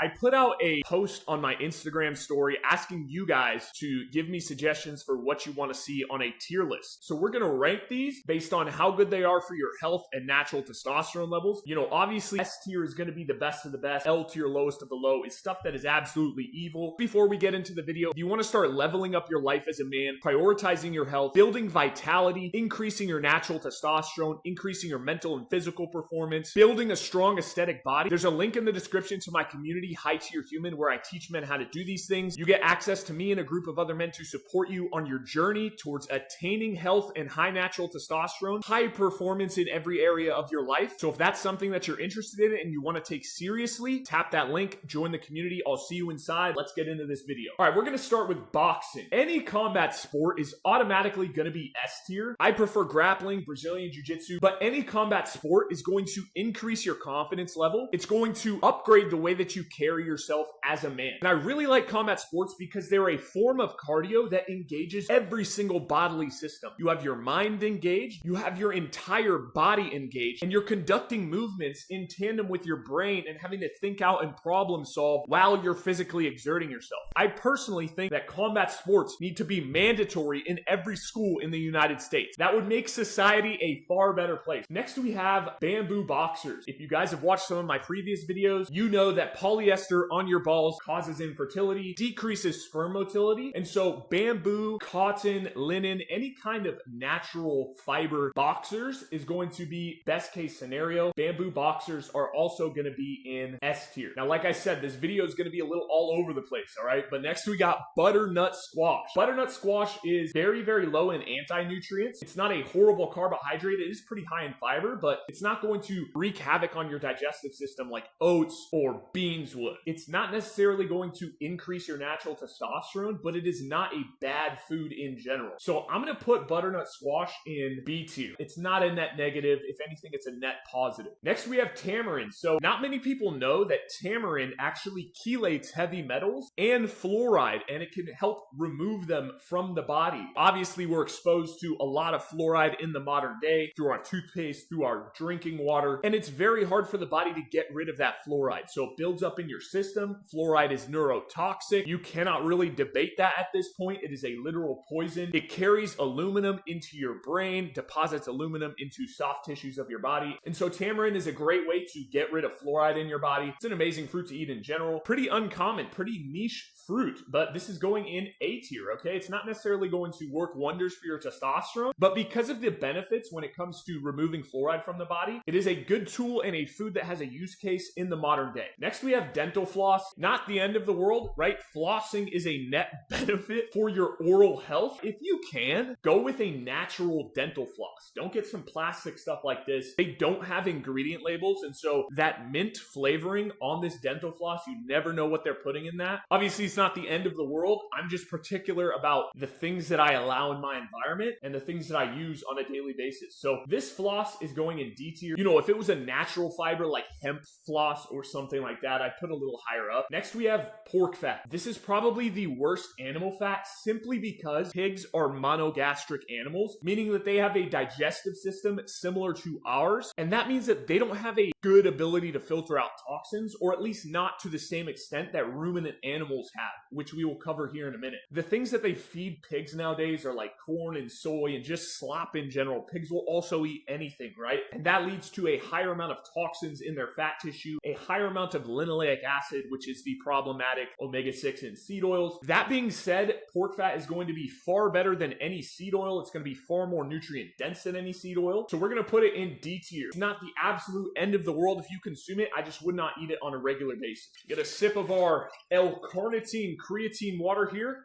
I put out a post on my Instagram story asking you guys to give me suggestions for what you want to see on a tier list. So we're going to rank these based on how good they are for your health and natural testosterone levels. You know, obviously S tier is going to be the best of the best. L tier, lowest of the low, is stuff that is absolutely evil. Before we get into the video, if you want to start leveling up your life as a man, prioritizing your health, building vitality, increasing your natural testosterone, increasing your mental and physical performance, building a strong aesthetic body, there's a link in the description to my community, High Tier Human, where I teach men how to do these things. You get access to me and a group of other men to support you on your journey towards attaining health and high natural testosterone, high performance in every area of your life. So if that's something that you're interested in and you want to take seriously, tap that link, join the community. I'll see you inside. Let's get into this video. All right, we're going to start with boxing. Any combat sport is automatically going to be S tier. I prefer grappling, Brazilian jiu-jitsu, but any combat sport is going to increase your confidence level. It's going to upgrade the way that you carry yourself as a man. And I really like combat sports because they're a form of cardio that engages every single bodily system. You have your mind engaged, you have your entire body engaged, and you're conducting movements in tandem with your brain and having to think out and problem solve while you're physically exerting yourself. I personally think that combat sports need to be mandatory in every school in the United States. That would make society a far better place. Next, we have bamboo boxers. If you guys have watched some of my previous videos, you know that polyester on your balls causes infertility, decreases sperm motility, and so bamboo, cotton, linen, any kind of natural fiber boxers is going to be best case scenario. Bamboo boxers are also going to be in S tier. Now, like I said, this video is going to be a little all over the place, all right? But next we got butternut squash. Butternut squash is very, very low in anti-nutrients. It's not a horrible carbohydrate. It is pretty high in fiber, but it's not going to wreak havoc on your digestive system like oats or beans would. It's not necessarily going to increase your natural testosterone, but it is not a bad food in general. So I'm going to put butternut squash in B tier. It's not a net negative. If anything, it's a net positive. Next, we have tamarind. So not many people know that tamarind actually chelates heavy metals and fluoride, and it can help remove them from the body. Obviously, we're exposed to a lot of fluoride in the modern day through our toothpaste, through our drinking water, and it's very hard for the body to get rid of that fluoride. So it builds up in your system. Fluoride is neurotoxic. You cannot really debate that at this point. It is a literal poison. It carries aluminum into your brain, deposits aluminum into soft tissues of your body. And so tamarind is a great way to get rid of fluoride in your body. It's an amazing fruit to eat in general. Pretty uncommon, pretty niche fruit, but this is going in A tier, okay? It's not necessarily going to work wonders for your testosterone, but because of the benefits when it comes to removing fluoride from the body, it is a good tool and a food that has a use case in the modern day. Next, we have dental floss. Not the end of the world, right? Flossing is a net benefit for your oral health. If you can, go with a natural dental floss. Don't get some plastic stuff like this. They don't have ingredient labels, and so that mint flavoring on this dental floss, you never know what they're putting in that. Obviously, it's not the end of the world. I'm just particular about the things that I allow in my environment and the things that I use on a daily basis. So this floss is going in D tier. You know, if it was a natural fiber like hemp floss or something like that, I'd put a little higher up. Next, we have pork fat. This is probably the worst animal fat simply because pigs are monogastric animals, meaning that they have a digestive system similar to ours. And that means that they don't have a good ability to filter out toxins, or at least not to the same extent that ruminant animals have, which we will cover here in a minute. The things that they feed pigs nowadays are like corn and soy and just slop in general. Pigs will also eat anything, right? And that leads to a higher amount of toxins in their fat tissue, a higher amount of linoleic acid, which is the problematic omega-6 in seed oils. That being said, pork fat is going to be far better than any seed oil. It's going to be far more nutrient dense than any seed oil. So we're going to put it in D tier. It's not the absolute end of the world if you consume it. I just would not eat it on a regular basis. Get a sip of our L-carnitine creatine water here.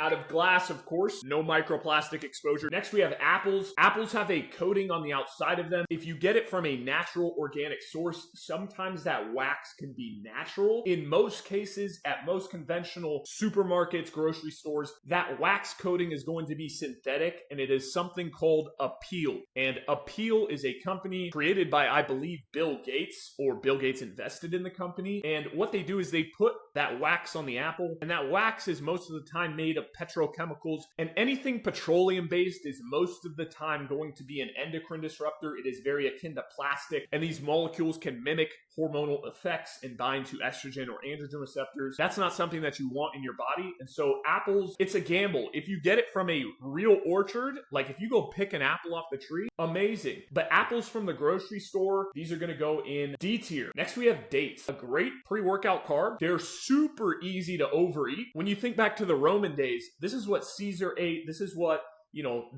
Out of glass, of course, no microplastic exposure. Next, we have apples. Apples have a coating on the outside of them. If you get it from a natural organic source, sometimes that wax can be natural. In most cases, at most conventional supermarkets, grocery stores, that wax coating is going to be synthetic, and it is something called Apeel. And Apeel is a company created by, I believe, Bill Gates, or Bill Gates invested in the company. And what they do is they put that wax on the apple, and that wax is most of the time made made of petrochemicals, and anything petroleum based is most of the time going to be an endocrine disruptor. It is very akin to plastic, and these molecules can mimic hormonal effects and bind to estrogen or androgen receptors. That's not something that you want in your body. And so apples, it's a gamble. If you get it from a real orchard, like if you go pick an apple off the tree, amazing. But apples from the grocery store, these are going to go in D tier. Next, we have dates, a great pre-workout carb. They're super easy to overeat. When you think back to the Roman days, this is what Caesar ate. This is what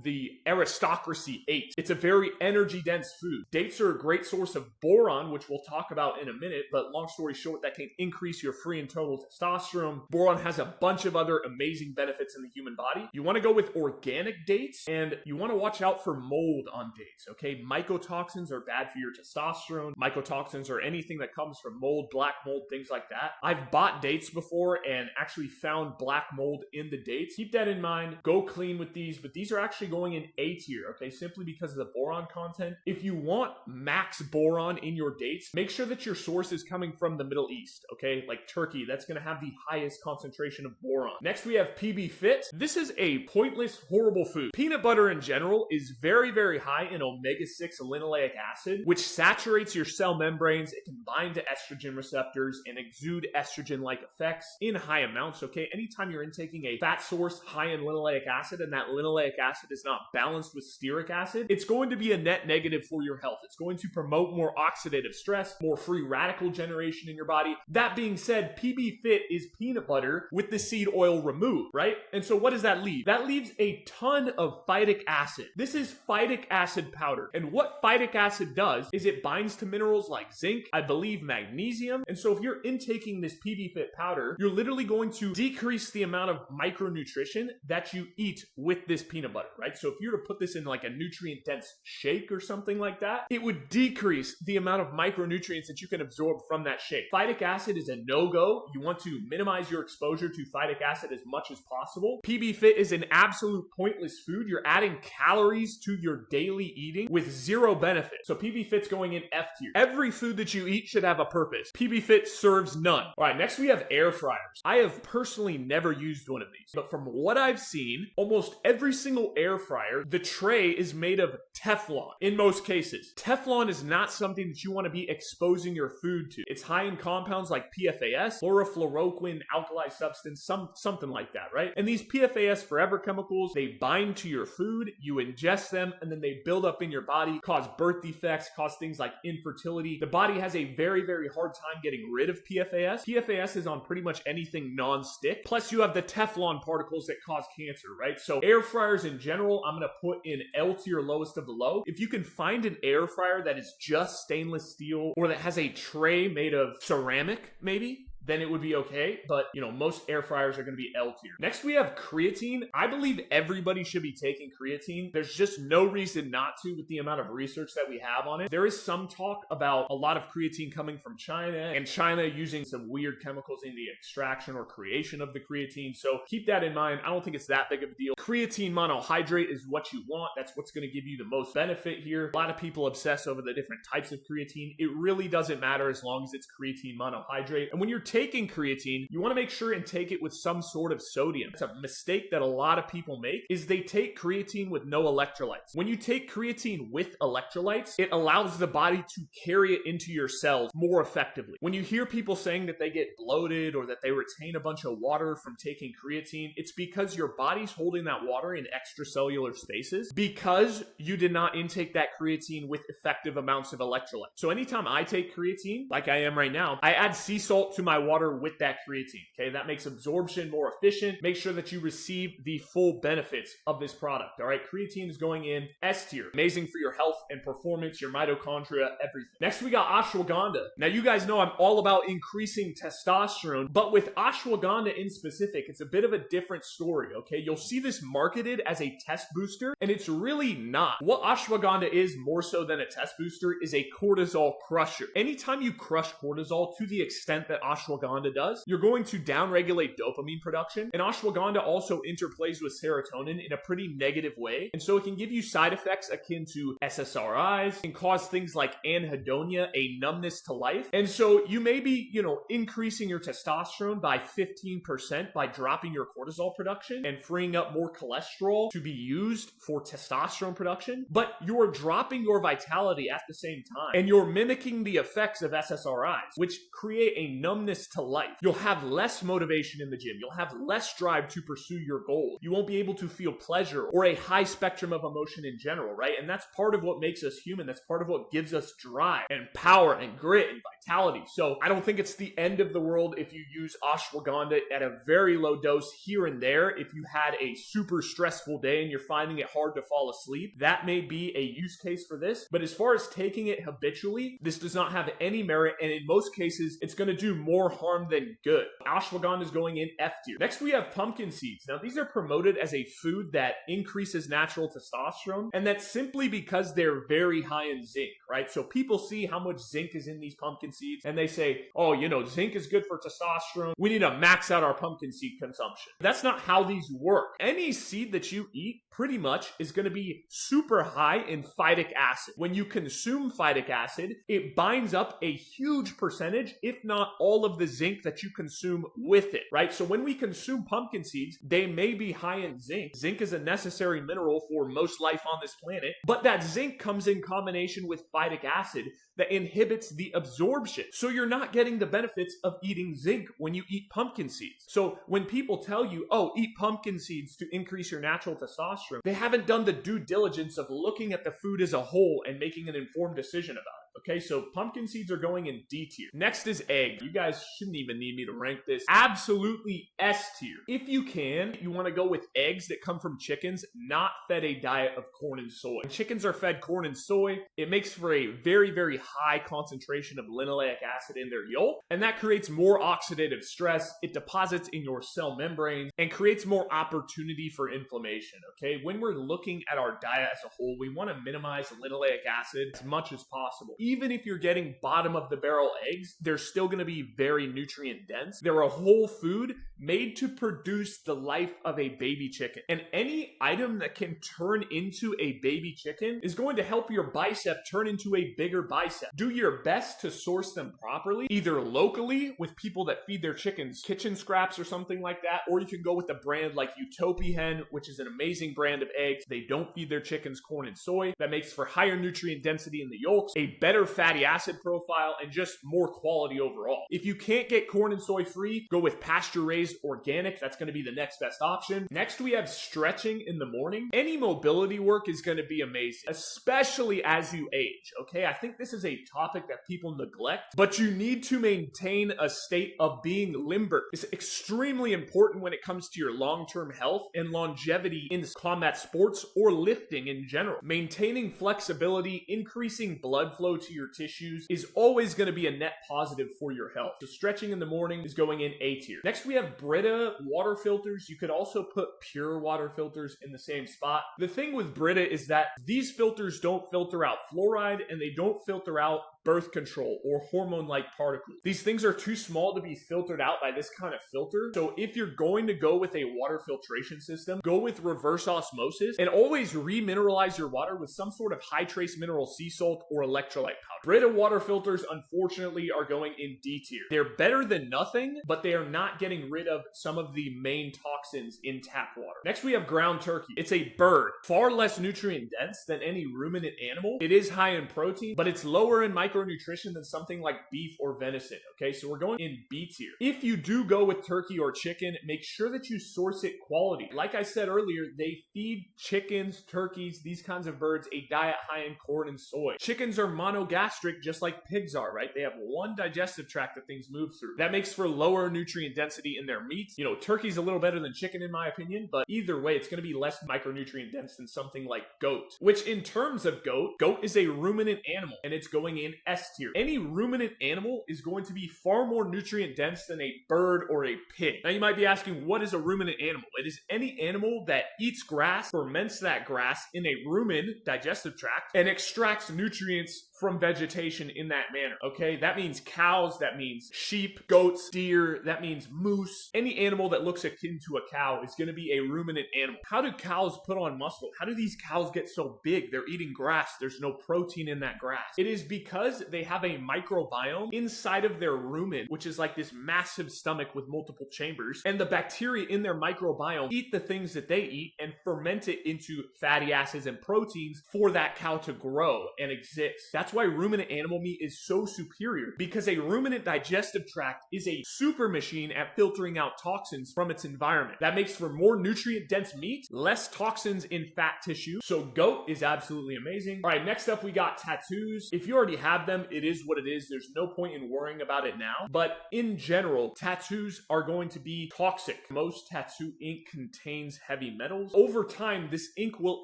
the aristocracy ate. It's a very energy dense food. Dates are a great source of boron, which we'll talk about in a minute, but long story short, that can increase your free and total testosterone. Boron has a bunch of other amazing benefits in the human body. You want to go with organic dates, and you want to watch out for mold on dates, okay? Mycotoxins are bad for your testosterone. Mycotoxins are anything that comes from mold, black mold, things like that. I've bought dates before and actually found black mold in the dates. Keep that in mind. Go clean with these, but these are actually going in A tier, okay, simply because of the boron content. If you want max boron in your dates, make sure that your source is coming from the Middle East, okay, like Turkey. That's going to have the highest concentration of boron. Next, we have PB Fit. This is a pointless, horrible food. Peanut butter in general is very, very high in omega-6 linoleic acid, which saturates your cell membranes. It can bind to estrogen receptors and exude estrogen-like effects in high amounts, okay? Anytime you're intaking a fat source high in linoleic acid and that linoleic acid is not balanced with stearic acid, it's going to be a net negative for your health. It's going to promote more oxidative stress, more free radical generation in your body. That being said, PB Fit is peanut butter with the seed oil removed, right? And so what does that leave? That leaves a ton of phytic acid. This is phytic acid powder. And what phytic acid does is it binds to minerals like zinc, I believe magnesium. And so if you're intaking this PB Fit powder, you're literally going to decrease the amount of micronutrition that you eat with this peanut butter, right? So if you were to put this in like a nutrient dense shake or something like that, it would decrease the amount of micronutrients that you can absorb from that shake. Phytic acid is a no-go. You want to minimize your exposure to phytic acid as much as possible. PB Fit is an absolute pointless food. You're adding calories to your daily eating with zero benefit. So PB Fit's going in F tier. Every food that you eat should have a purpose. PB Fit serves none. All right, next we have air fryers. I have personally never used one of these, but from what I've seen, almost every single air fryer, the tray is made of Teflon in most cases. Teflon is not something that you want to be exposing your food to. It's high in compounds like PFAS, chlorofluoroquine, alkali substance, something like that, right? And these PFAS forever chemicals, they bind to your food, you ingest them, and then they build up in your body, cause birth defects, cause things like infertility. The body has a very, very hard time getting rid of PFAS. PFAS is on pretty much anything non-stick. Plus you have the Teflon particles that cause cancer, right? So air fryers in general, I'm going to put in L tier, lowest of the low. If you can find an air fryer that is just stainless steel or that has a tray made of ceramic, maybe, then it would be okay. But, most air fryers are going to be L tier. Next, we have creatine. I believe everybody should be taking creatine. There's just no reason not to with the amount of research that we have on it. There is some talk about a lot of creatine coming from China and China using some weird chemicals in the extraction or creation of the creatine. So keep that in mind. I don't think it's that big of a deal. Creatine monohydrate is what you want. That's what's going to give you the most benefit here. A lot of people obsess over the different types of creatine. It really doesn't matter as long as it's creatine monohydrate. And when you're taking creatine, you want to make sure and take it with some sort of sodium. It's a mistake that a lot of people make is they take creatine with no electrolytes. When you take creatine with electrolytes, it allows the body to carry it into your cells more effectively. When you hear people saying that they get bloated or that they retain a bunch of water from taking creatine, it's because your body's holding that water in extracellular spaces because you did not intake that creatine with effective amounts of electrolytes. So anytime I take creatine, like I am right now, I add sea salt to my water with that creatine, okay? That makes absorption more efficient. Make sure that you receive the full benefits of this product, all right? Creatine is going in S tier. Amazing for your health and performance, your mitochondria, everything. Next, we got ashwagandha. Now, you guys know I'm all about increasing testosterone, but with ashwagandha in specific, it's a bit of a different story, okay? You'll see this marketed as a test booster, and it's really not. What ashwagandha is, more so than a test booster, is a cortisol crusher. Anytime you crush cortisol to the extent that ashwagandha does, you're going to downregulate dopamine production, and ashwagandha also interplays with serotonin in a pretty negative way, and so it can give you side effects akin to SSRIs, can cause things like anhedonia, a numbness to life, and so you may be, increasing your testosterone by 15% by dropping your cortisol production and freeing up more cholesterol to be used for testosterone production, but you're dropping your vitality at the same time, and you're mimicking the effects of SSRIs, which create a numbness to life. You'll have less motivation in the gym. You'll have less drive to pursue your goals. You won't be able to feel pleasure or a high spectrum of emotion in general, right? And that's part of what makes us human. That's part of what gives us drive and power and grit and vitality. So I don't think it's the end of the world if you use ashwagandha at a very low dose here and there. If you had a super stressful day and you're finding it hard to fall asleep, that may be a use case for this. But as far as taking it habitually, this does not have any merit, and in most cases, it's going to do more harm than good. Ashwagandha is going in F tier. Next, we have pumpkin seeds. Now, these are promoted as a food that increases natural testosterone, and that's simply because they're very high in zinc, right? So people see how much zinc is in these pumpkin seeds, and they say, oh, zinc is good for testosterone. We need to max out our pumpkin seed consumption. That's not how these work. Any seed that you eat pretty much is going to be super high in phytic acid. When you consume phytic acid, it binds up a huge percentage, if not all of the zinc that you consume with it, right? So when we consume pumpkin seeds, they may be high in zinc. Zinc is a necessary mineral for most life on this planet, but that zinc comes in combination with phytic acid that inhibits the absorption. So you're not getting the benefits of eating zinc when you eat pumpkin seeds. So when people tell you, oh, eat pumpkin seeds to increase your natural testosterone, they haven't done the due diligence of looking at the food as a whole and making an informed decision about it. Okay, so pumpkin seeds are going in D tier. Next is egg. You guys shouldn't even need me to rank this. Absolutely S tier. If you can, you want to go with eggs that come from chickens, not fed a diet of corn and soy. When chickens are fed corn and soy, it makes for a very, very high concentration of linoleic acid in their yolk, and that creates more oxidative stress. It deposits in your cell membranes and creates more opportunity for inflammation, okay? When we're looking at our diet as a whole, we want to minimize linoleic acid as much as possible. Even if you're getting bottom of the barrel eggs, they're still going to be very nutrient dense. They're a whole food made to produce the life of a baby chicken. And any item that can turn into a baby chicken is going to help your bicep turn into a bigger bicep. Do your best to source them properly, either locally with people that feed their chickens kitchen scraps or something like that, or you can go with a brand like Utopia Hen, which is an amazing brand of eggs. They don't feed their chickens corn and soy. That makes for higher nutrient density in the yolks, a better fatty acid profile, and just more quality overall. If you can't get corn and soy free, go with pasture raised organic. That's going to be the next best option. Next, we have stretching in the morning. Any mobility work is going to be amazing, especially as you age, okay? I think this is a topic that people neglect, but you need to maintain a state of being limber. It's extremely important when it comes to your long-term health and longevity in combat sports or lifting in general. Maintaining flexibility, increasing blood flow to your tissues is always going to be a net positive for your health. So stretching in the morning is going in A tier. Next, we have Brita water filters. You could also put pure water filters in the same spot. The thing with Brita is that these filters don't filter out fluoride and they don't filter out birth control or hormone-like particles. These things are too small to be filtered out by this kind of filter. So if you're going to go with a water filtration system, go with reverse osmosis and always remineralize your water with some sort of high trace mineral sea salt or electrolyte powder. Brita water filters, unfortunately, are going in D tier. They're better than nothing, but they are not getting rid of some of the main toxins in tap water. Next, we have ground turkey. It's a bird, far less nutrient dense than any ruminant animal. It is high in protein, but it's lower in micronutrition than something like beef or venison, okay? So we're going in B tier. If you do go with turkey or chicken, make sure that you source it quality. Like I said earlier, they feed chickens, turkeys, these kinds of birds a diet high in corn and soy. Chickens are monogastric, just like pigs are, right? They have one digestive tract that things move through. That makes for lower nutrient density in their meat. You know, turkey's a little better than chicken in my opinion, but either way, it's going to be less micronutrient dense than something like goat, which in terms of goat is a ruminant animal and it's going in S tier. Any ruminant animal is going to be far more nutrient dense than a bird or a pig. Now you might be asking, what is a ruminant animal? It is any animal that eats grass, ferments that grass in a rumen digestive tract, and extracts nutrients from vegetation in that manner, okay? That means cows, that means sheep, goats, deer, that means moose. Any animal that looks akin to a cow is going to be a ruminant animal. How do cows put on muscle? How do these cows get so big? They're eating grass. There's no protein in that grass. It is because they have a microbiome inside of their rumen, which is like this massive stomach with multiple chambers, and the bacteria in their microbiome eat the things that they eat and ferment it into fatty acids and proteins for that cow to grow and exist. That's why ruminant animal meat is so superior, because a ruminant digestive tract is a super machine at filtering out toxins from its environment. That makes for more nutrient dense meat, less toxins in fat tissue. So goat is absolutely amazing. All right, next up we got tattoos. If you already have them, it is what it is. There's no point in worrying about it now. But in general, tattoos are going to be toxic. Most tattoo ink contains heavy metals. Over time, this ink will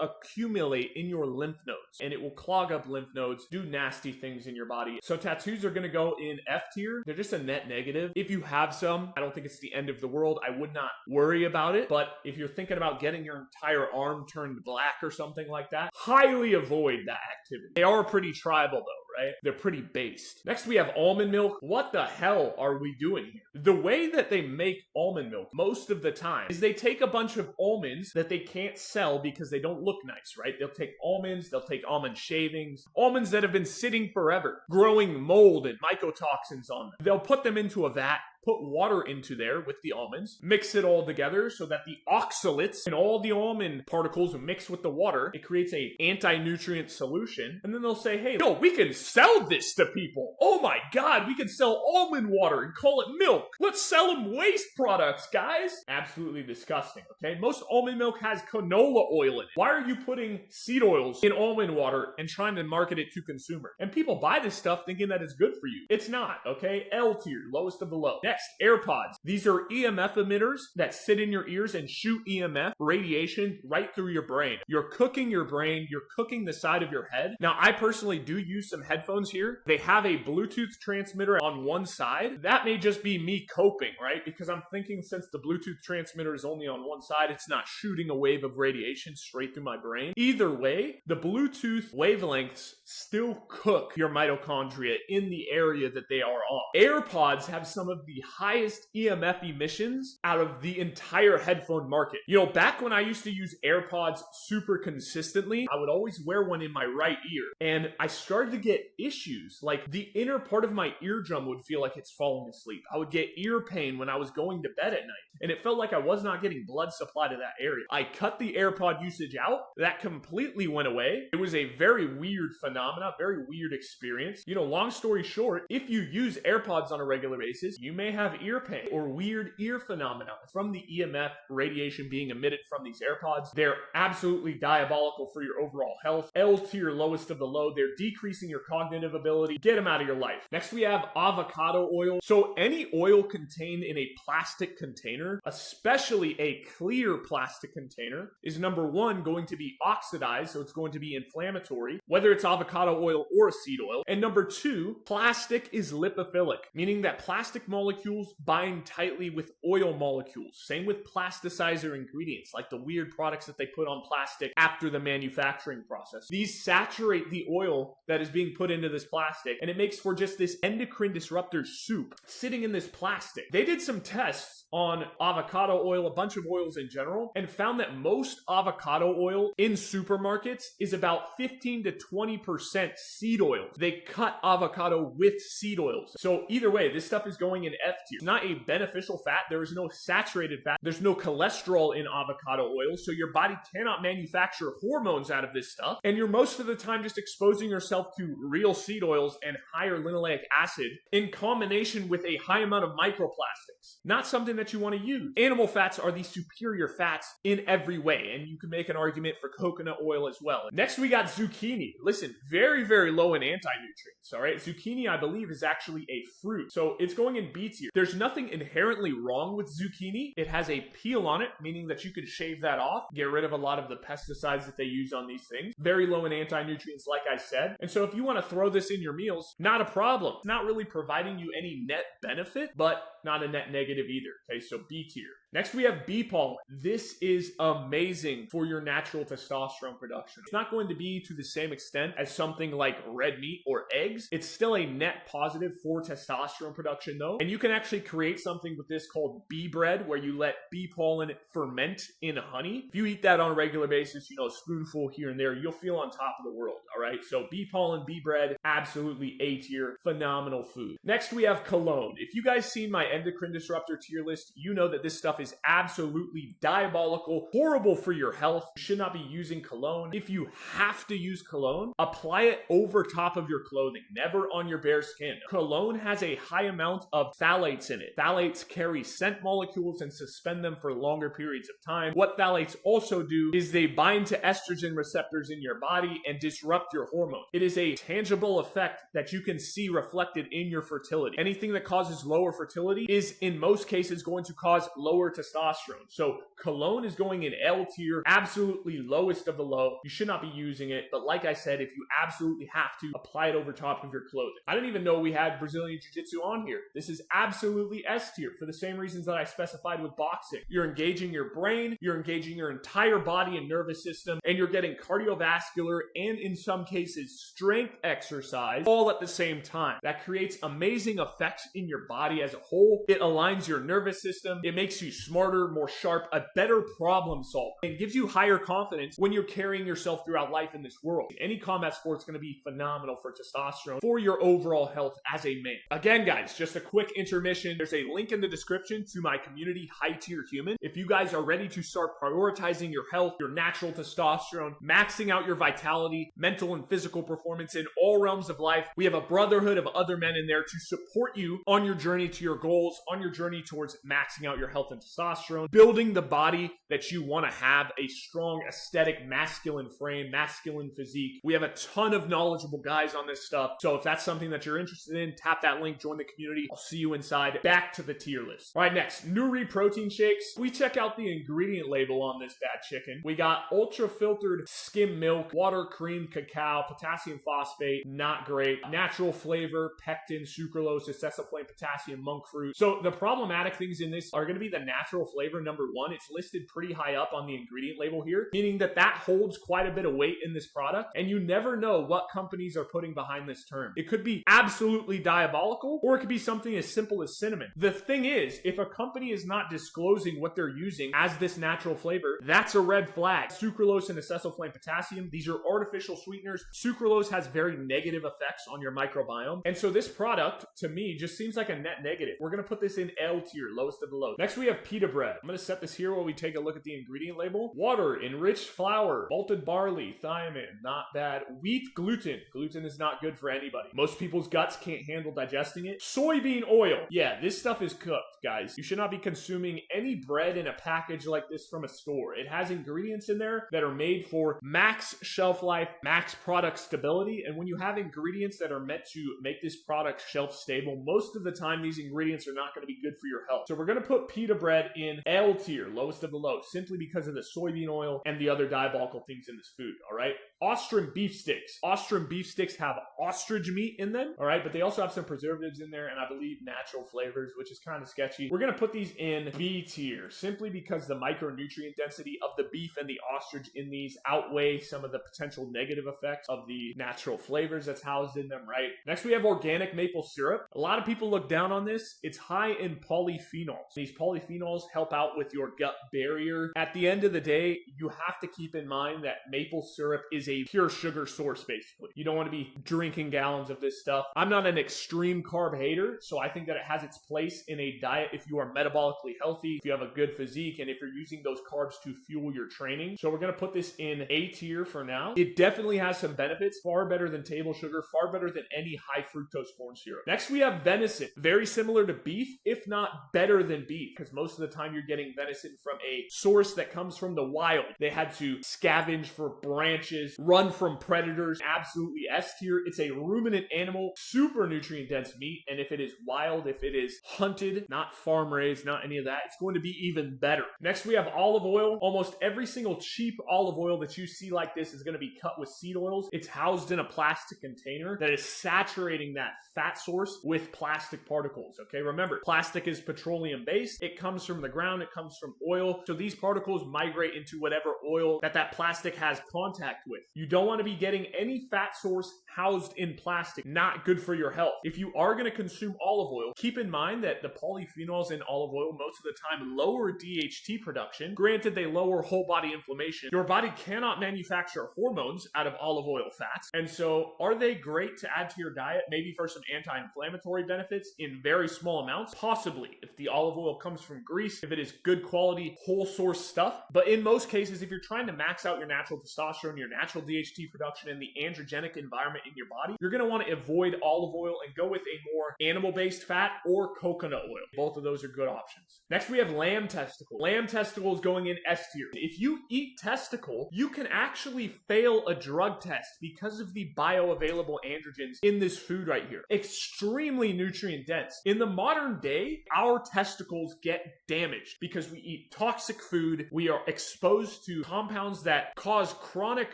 accumulate in your lymph nodes and it will clog up lymph nodes, do nasty things in your body. So tattoos are going to go in F tier. They're just a net negative. If you have some, I don't think it's the end of the world. I would not worry about it. But if you're thinking about getting your entire arm turned black or something like that, highly avoid that activity. They are pretty tribal though, right? They're pretty based. Next, we have almond milk. What the hell are we doing here? The way that they make almond milk most of the time is they take a bunch of almonds that they can't sell because they don't look nice, right? They'll take almonds, they'll take almond shavings, almonds that have been sitting forever, growing mold and mycotoxins on them. They'll put them into a vat, put water into there with the almonds, mix it all together so that the oxalates and all the almond particles mix with the water. It creates a anti-nutrient solution. And then they'll say, hey, yo, we can sell this to people. Oh my God, we can sell almond water and call it milk. Let's sell them waste products, guys. Absolutely disgusting, okay? Most almond milk has canola oil in it. Why are you putting seed oils in almond water and trying to market it to consumer? And people buy this stuff thinking that it's good for you. It's not, okay? L tier, lowest of the low. Next, AirPods. These are EMF emitters that sit in your ears and shoot EMF radiation right through your brain. You're cooking your brain. You're cooking the side of your head. Now, I personally do use some headphones here. They have a Bluetooth transmitter on one side. That may just be me coping, right? Because I'm thinking since the Bluetooth transmitter is only on one side, it's not shooting a wave of radiation straight through my brain. Either way, the Bluetooth wavelengths still cook your mitochondria in the area that they are on. AirPods have some of the highest EMF emissions out of the entire headphone market. You know, back when I used to use AirPods super consistently, I would always wear one in my right ear. And I started to get issues. Like the inner part of my eardrum would feel like it's falling asleep. I would get ear pain when I was going to bed at night. And it felt like I was not getting blood supply to that area. I cut the AirPod usage out. That completely went away. It was a very weird phenomena, very weird experience. You know, long story short, if you use AirPods on a regular basis, you may have ear pain or weird ear phenomena from the EMF radiation being emitted from these AirPods. They're absolutely diabolical for your overall health. L tier, lowest of the low. They're decreasing your cognitive ability. Get them out of your life. Next, we have avocado oil. So any oil contained in a plastic container, especially a clear plastic container, is number one, going to be oxidized, so it's going to be inflammatory, whether it's avocado oil or seed oil. And number two, plastic is lipophilic, meaning that plastic molecules bind tightly with oil molecules. Same with plasticizer ingredients, like the weird products that they put on plastic after the manufacturing process. These saturate the oil that is being put into this plastic, and it makes for just this endocrine disruptor soup sitting in this plastic. They did some tests on avocado oil, a bunch of oils in general, and found that most avocado oil in supermarkets is about 15 to 20% seed oil. They cut avocado with seed oils. So either way, this stuff is going in F tier. It's not a beneficial fat. There is no saturated fat. There's no cholesterol in avocado oil, so your body cannot manufacture hormones out of this stuff. And you're most of the time just exposing yourself to real seed oils and higher linoleic acid in combination with a high amount of microplastics. Not something that you want to use. Animal fats are the superior fats in every way, and you can make an argument for coconut oil as well. Next, we got zucchini. Listen, very, very low in anti-nutrients, all right? Zucchini, I believe, is actually a fruit, so it's going in B tier. There's nothing inherently wrong with zucchini. It has a peel on it, meaning that you can shave that off, get rid of a lot of the pesticides that they use on these things. Very low in anti-nutrients, like I said. And so if you want to throw this in your meals, not a problem. It's not really providing you any net benefit, but not a net negative either. Okay, so B tier. Next, we have bee pollen. This is amazing for your natural testosterone production. It's not going to be to the same extent as something like red meat or eggs. It's still a net positive for testosterone production though. And you can actually create something with this called bee bread, where you let bee pollen ferment in honey. If you eat that on a regular basis, you know, a spoonful here and there, you'll feel on top of the world, all right? So bee pollen, bee bread, absolutely A tier, phenomenal food. Next, we have cologne. If you guys seen my endocrine disruptor tier list, you know that this stuff is absolutely diabolical, horrible for your health. You should not be using cologne. If you have to use cologne, apply it over top of your clothing, never on your bare skin. Cologne has a high amount of phthalates in it. Phthalates carry scent molecules and suspend them for longer periods of time. What phthalates also do is they bind to estrogen receptors in your body and disrupt your hormones. It is a tangible effect that you can see reflected in your fertility. Anything that causes lower fertility is in most cases going to cause lower testosterone. So cologne is going in L tier, absolutely lowest of the low. You should not be using it, but like I said, if you absolutely have to, apply it over top of your clothing. I didn't even know we had Brazilian Jiu-Jitsu on here. This is absolutely S tier for the same reasons that I specified with boxing. You're engaging your brain, you're engaging your entire body and nervous system, and you're getting cardiovascular and in some cases strength exercise all at the same time. That creates amazing effects in your body as a whole. It aligns your nervous system. It makes you smarter, more sharp, a better problem solver. It gives you higher confidence when you're carrying yourself throughout life in this world. Any combat sport's going to be phenomenal for testosterone, for your overall health as a man. Again, guys, just a quick intermission. There's a link in the description to my community, High Tier Human. If you guys are ready to start prioritizing your health, your natural testosterone, maxing out your vitality, mental and physical performance in all realms of life, we have a brotherhood of other men in there to support you on your journey to your goals, on your journey towards maxing out your health and testosterone, building the body that you want to have, a strong, aesthetic, masculine frame, masculine physique. We have a ton of knowledgeable guys on this stuff. So if that's something that you're interested in, tap that link, join the community. I'll see you inside. Back to the tier list. All right, next, Nuri protein shakes. We check out the ingredient label on this bad chicken. We got ultra filtered skim milk, water, cream, cacao, potassium phosphate, not great, natural flavor, pectin, sucralose, acetylflame, potassium, monk fruit. So the problematic things in this are going to be the natural flavor, number one. It's listed pretty high up on the ingredient label here, meaning that holds quite a bit of weight in this product, and you never know what companies are putting behind this term. It could be absolutely diabolical, or it could be something as simple as cinnamon. The thing is, if a company is not disclosing what they're using as this natural flavor, that's a red flag. Sucralose and acetylflame potassium, these are artificial sweeteners. Sucralose has very negative effects on your microbiome, and so this product, to me, just seems like a net negative. We're going to put this in L tier, lowest of the low. Next, we have pita bread. I'm going to set this here while we take a look at the ingredient label. Water, enriched flour, malted barley, thiamine, not bad. Wheat, gluten. Gluten is not good for anybody. Most people's guts can't handle digesting it. Soybean oil. Yeah, this stuff is cooked, guys. You should not be consuming any bread in a package like this from a store. It has ingredients in there that are made for max shelf life, max product stability, and when you have ingredients that are meant to make this product shelf stable, most of the time these ingredients are not going to be good for your health. So we're going to put pita bread in L tier, lowest of the low, simply because of the soybean oil and the other diabolical things in this food, all right? Austrian beef sticks. Austrian beef sticks have ostrich meat in them, all right? But they also have some preservatives in there and I believe natural flavors, which is kind of sketchy. We're going to put these in B tier simply because the micronutrient density of the beef and the ostrich in these outweigh some of the potential negative effects of the natural flavors that's housed in them, right? Next, we have organic maple syrup. A lot of people look down on this. It's high in polyphenols. These polyphenols help out with your gut barrier. At the end of the day, you have to keep in mind that maple syrup is a pure sugar source, basically. You don't want to be drinking gallons of this stuff. I'm not an extreme carb hater, so I think that it has its place in a diet if you are metabolically healthy, if you have a good physique, and if you're using those carbs to fuel your training. So we're going to put this in A tier for now. It definitely has some benefits, far better than table sugar, far better than any high fructose corn syrup. Next, we have venison. Very similar to beef, if not better than beef, because most of the time you're getting venison from a source that comes from the wild. They had to scavenge for branches, run from predators. Absolutely S tier. It's a ruminant animal, super nutrient dense meat, and if it is wild, if it is hunted, not farm raised, not any of that, it's going to be even better. Next, we have olive oil. Almost every single cheap olive oil that you see like this is going to be cut with seed oils. It's housed in a plastic container that is saturating that fat source with plastic particles. Okay, remember, plastic is petroleum based. It comes from the ground, it comes from oil. So these particles migrate into whatever oil that plastic has contact with. You don't want to be getting any fat source housed in plastic. Not good for your health. If you are going to consume olive oil, keep in mind that the polyphenols in olive oil most of the time lower DHT production. Granted, they lower whole body inflammation. Your body cannot manufacture hormones out of olive oil fats. And so are they great to add to your diet? Maybe for some anti-inflammatory benefits in very small amounts? Possibly, if the olive oil comes from Greece, if it is good quality whole source stuff. But in most cases, if you're trying to max out your natural testosterone, your natural DHT production, and the androgenic environment in your body, you're going to want to avoid olive oil and go with a more animal-based fat or coconut oil. Both of those are good options. Next, we have lamb testicle. Lamb testicle is going in S tier. If you eat testicle, you can actually fail a drug test because of the bioavailable androgens in this food right here. Extremely nutrient dense. In the modern day, our testicles get damaged because we eat toxic food. We are exposed to compounds that cause chronic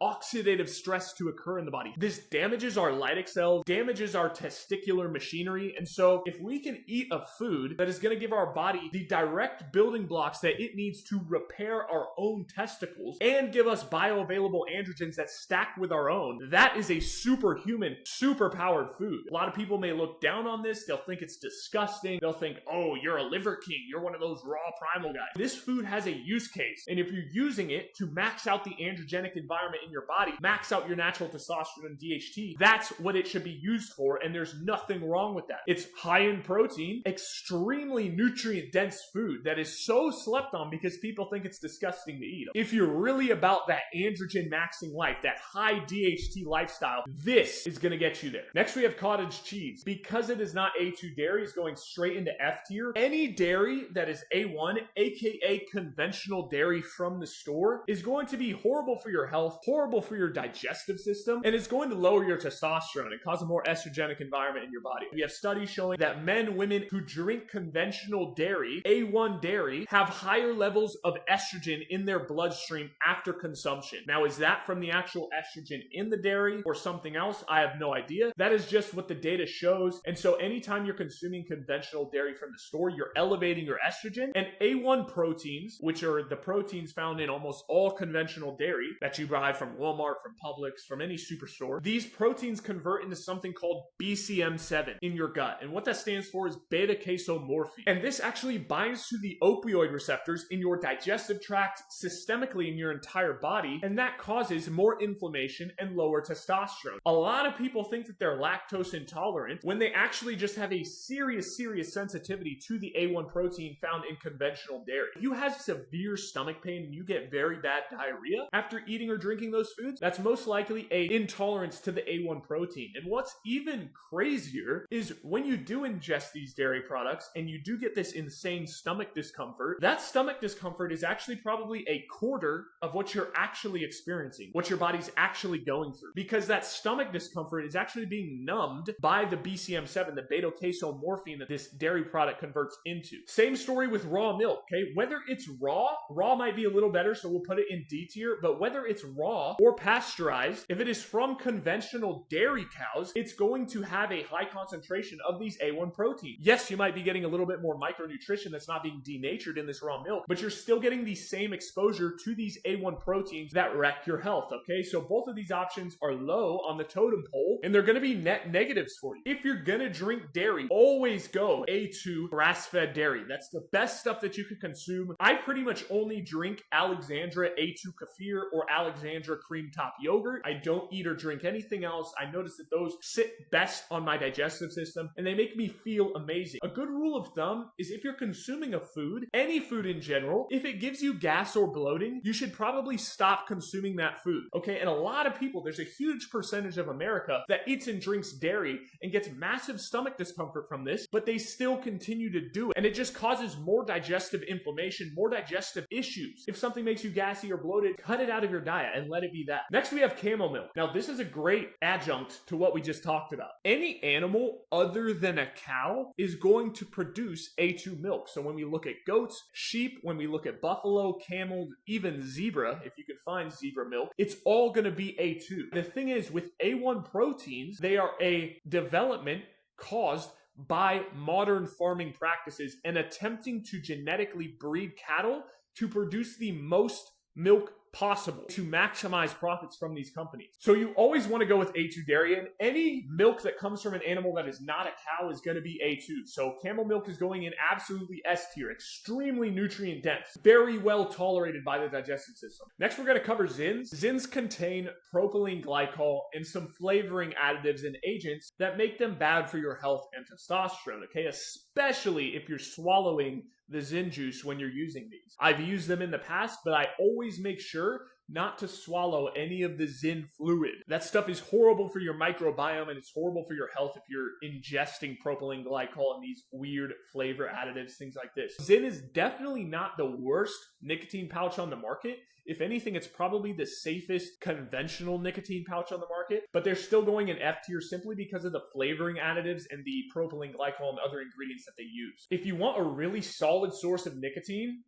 oxidative stress to occur in the body. This damages our Leydig cells, damages our testicular machinery. And so if we can eat a food that is going to give our body the direct building blocks that it needs to repair our own testicles and give us bioavailable androgens that stack with our own, that is a superhuman, super-powered food. A lot of people may look down on this. They'll think it's disgusting. They'll think, oh, you're a liver king. You're one of those raw primal guys. This food has a use case. And if you're using it to max out the androgenic environment in your body, max out your natural testosterone and DHT, that's what it should be used for. And there's nothing wrong with that. It's high in protein, extremely nutrient-dense food that is so slept on because people think it's disgusting to eat. If you're really about that androgen maxing life, that high DHT lifestyle, this is going to get you there. Next, we have cottage cheese. Because it is not A2 dairy, it's going straight into F tier. Any dairy that is A1, aka conventional dairy from the store, is going to be horrible for your health, horrible for your digestive system, and it's going to lower your testosterone and cause a more estrogenic environment in your body. We have studies showing that men, women who drink conventional dairy, A1 dairy, have higher levels of estrogen in their bloodstream after consumption. Now, is that from the actual estrogen in the dairy or something else? I have no idea. That is just what the data shows. And so anytime you're consuming conventional dairy from the store, you're elevating your estrogen. And A1 proteins, which are the proteins found in almost all conventional dairy that you buy from Walmart, from Publix, from any superstore, these proteins convert into something called BCM7 in your gut. And what that stands for is beta-casomorphine. And this actually binds to the opioid receptors in your digestive tract, systemically in your entire body, and that causes more inflammation and lower testosterone. A lot of people think that they're lactose intolerant when they actually just have a serious sensitivity to the A1 protein found in conventional dairy. If you have severe stomach pain and you get very bad diarrhea after eating or drinking those foods, that's most likely an intolerance to the A1 protein. And what's even crazier is when you do ingest these dairy products and you do get this insane stomach discomfort, that stomach discomfort is actually probably a quarter of what you're actually experiencing, what your body's actually going through, because that stomach discomfort is actually being numbed by the BCM7, the beta-casomorphine that this dairy product converts into. Same story with raw milk, okay? Whether it's raw might be a little better, so we'll put it in D tier, but whether it's raw or pasteurized, if it is from conventional dairy cows, it's going to have a high concentration of these A1 proteins. Yes, you might be getting a little bit more micronutrition that's not being denatured in this raw milk, but you're still getting the same exposure to these A1 proteins that wreck your health, okay? So both of these options are low on the totem pole, and they're going to be net negatives for you. If you're going to drink dairy, always go A2 grass-fed dairy. That's the best stuff that you can consume. I pretty much only drink Alexandra A2 kefir or Alexandra cream cream top yogurt. I don't eat or drink anything else. I notice that those sit best on my digestive system and they make me feel amazing. A good rule of thumb is if you're consuming a food, any food in general, if it gives you gas or bloating, you should probably stop consuming that food. Okay, and a lot of people, there's a huge percentage of America that eats and drinks dairy and gets massive stomach discomfort from this, but they still continue to do it. And it just causes more digestive inflammation, more digestive issues. If something makes you gassy or bloated, cut it out of your diet and let it be that. Next, we have camel milk. Now, this is a great adjunct to what we just talked about. Any animal other than a cow is going to produce A2 milk. So when we look at goats, sheep, when we look at buffalo, camel, even zebra, if you can find zebra milk, it's all going to be A2. The thing is, with A1 proteins, they are a development caused by modern farming practices and attempting to genetically breed cattle to produce the most milk possible to maximize profits from these companies. So you always want to go with A2 dairy, and any milk that comes from an animal that is not a cow is going to be A2. So camel milk is going in absolutely S tier, extremely nutrient dense, very well tolerated by the digestive system. Next, we're going to cover Zins. Zins contain propylene glycol and some flavoring additives and agents that make them bad for your health and testosterone, okay? Especially if you're swallowing the Zin juice when you're using these. I've used them in the past, but I always make sure not to swallow any of the Zin fluid. That stuff is horrible for your microbiome and it's horrible for your health if you're ingesting propylene glycol and these weird flavor additives, things like this. Zin is definitely not the worst nicotine pouch on the market. If anything, it's probably the safest conventional nicotine pouch on the market, but they're still going in F tier simply because of the flavoring additives and the propylene glycol and other ingredients that they use. If you want a really solid source of nicotine,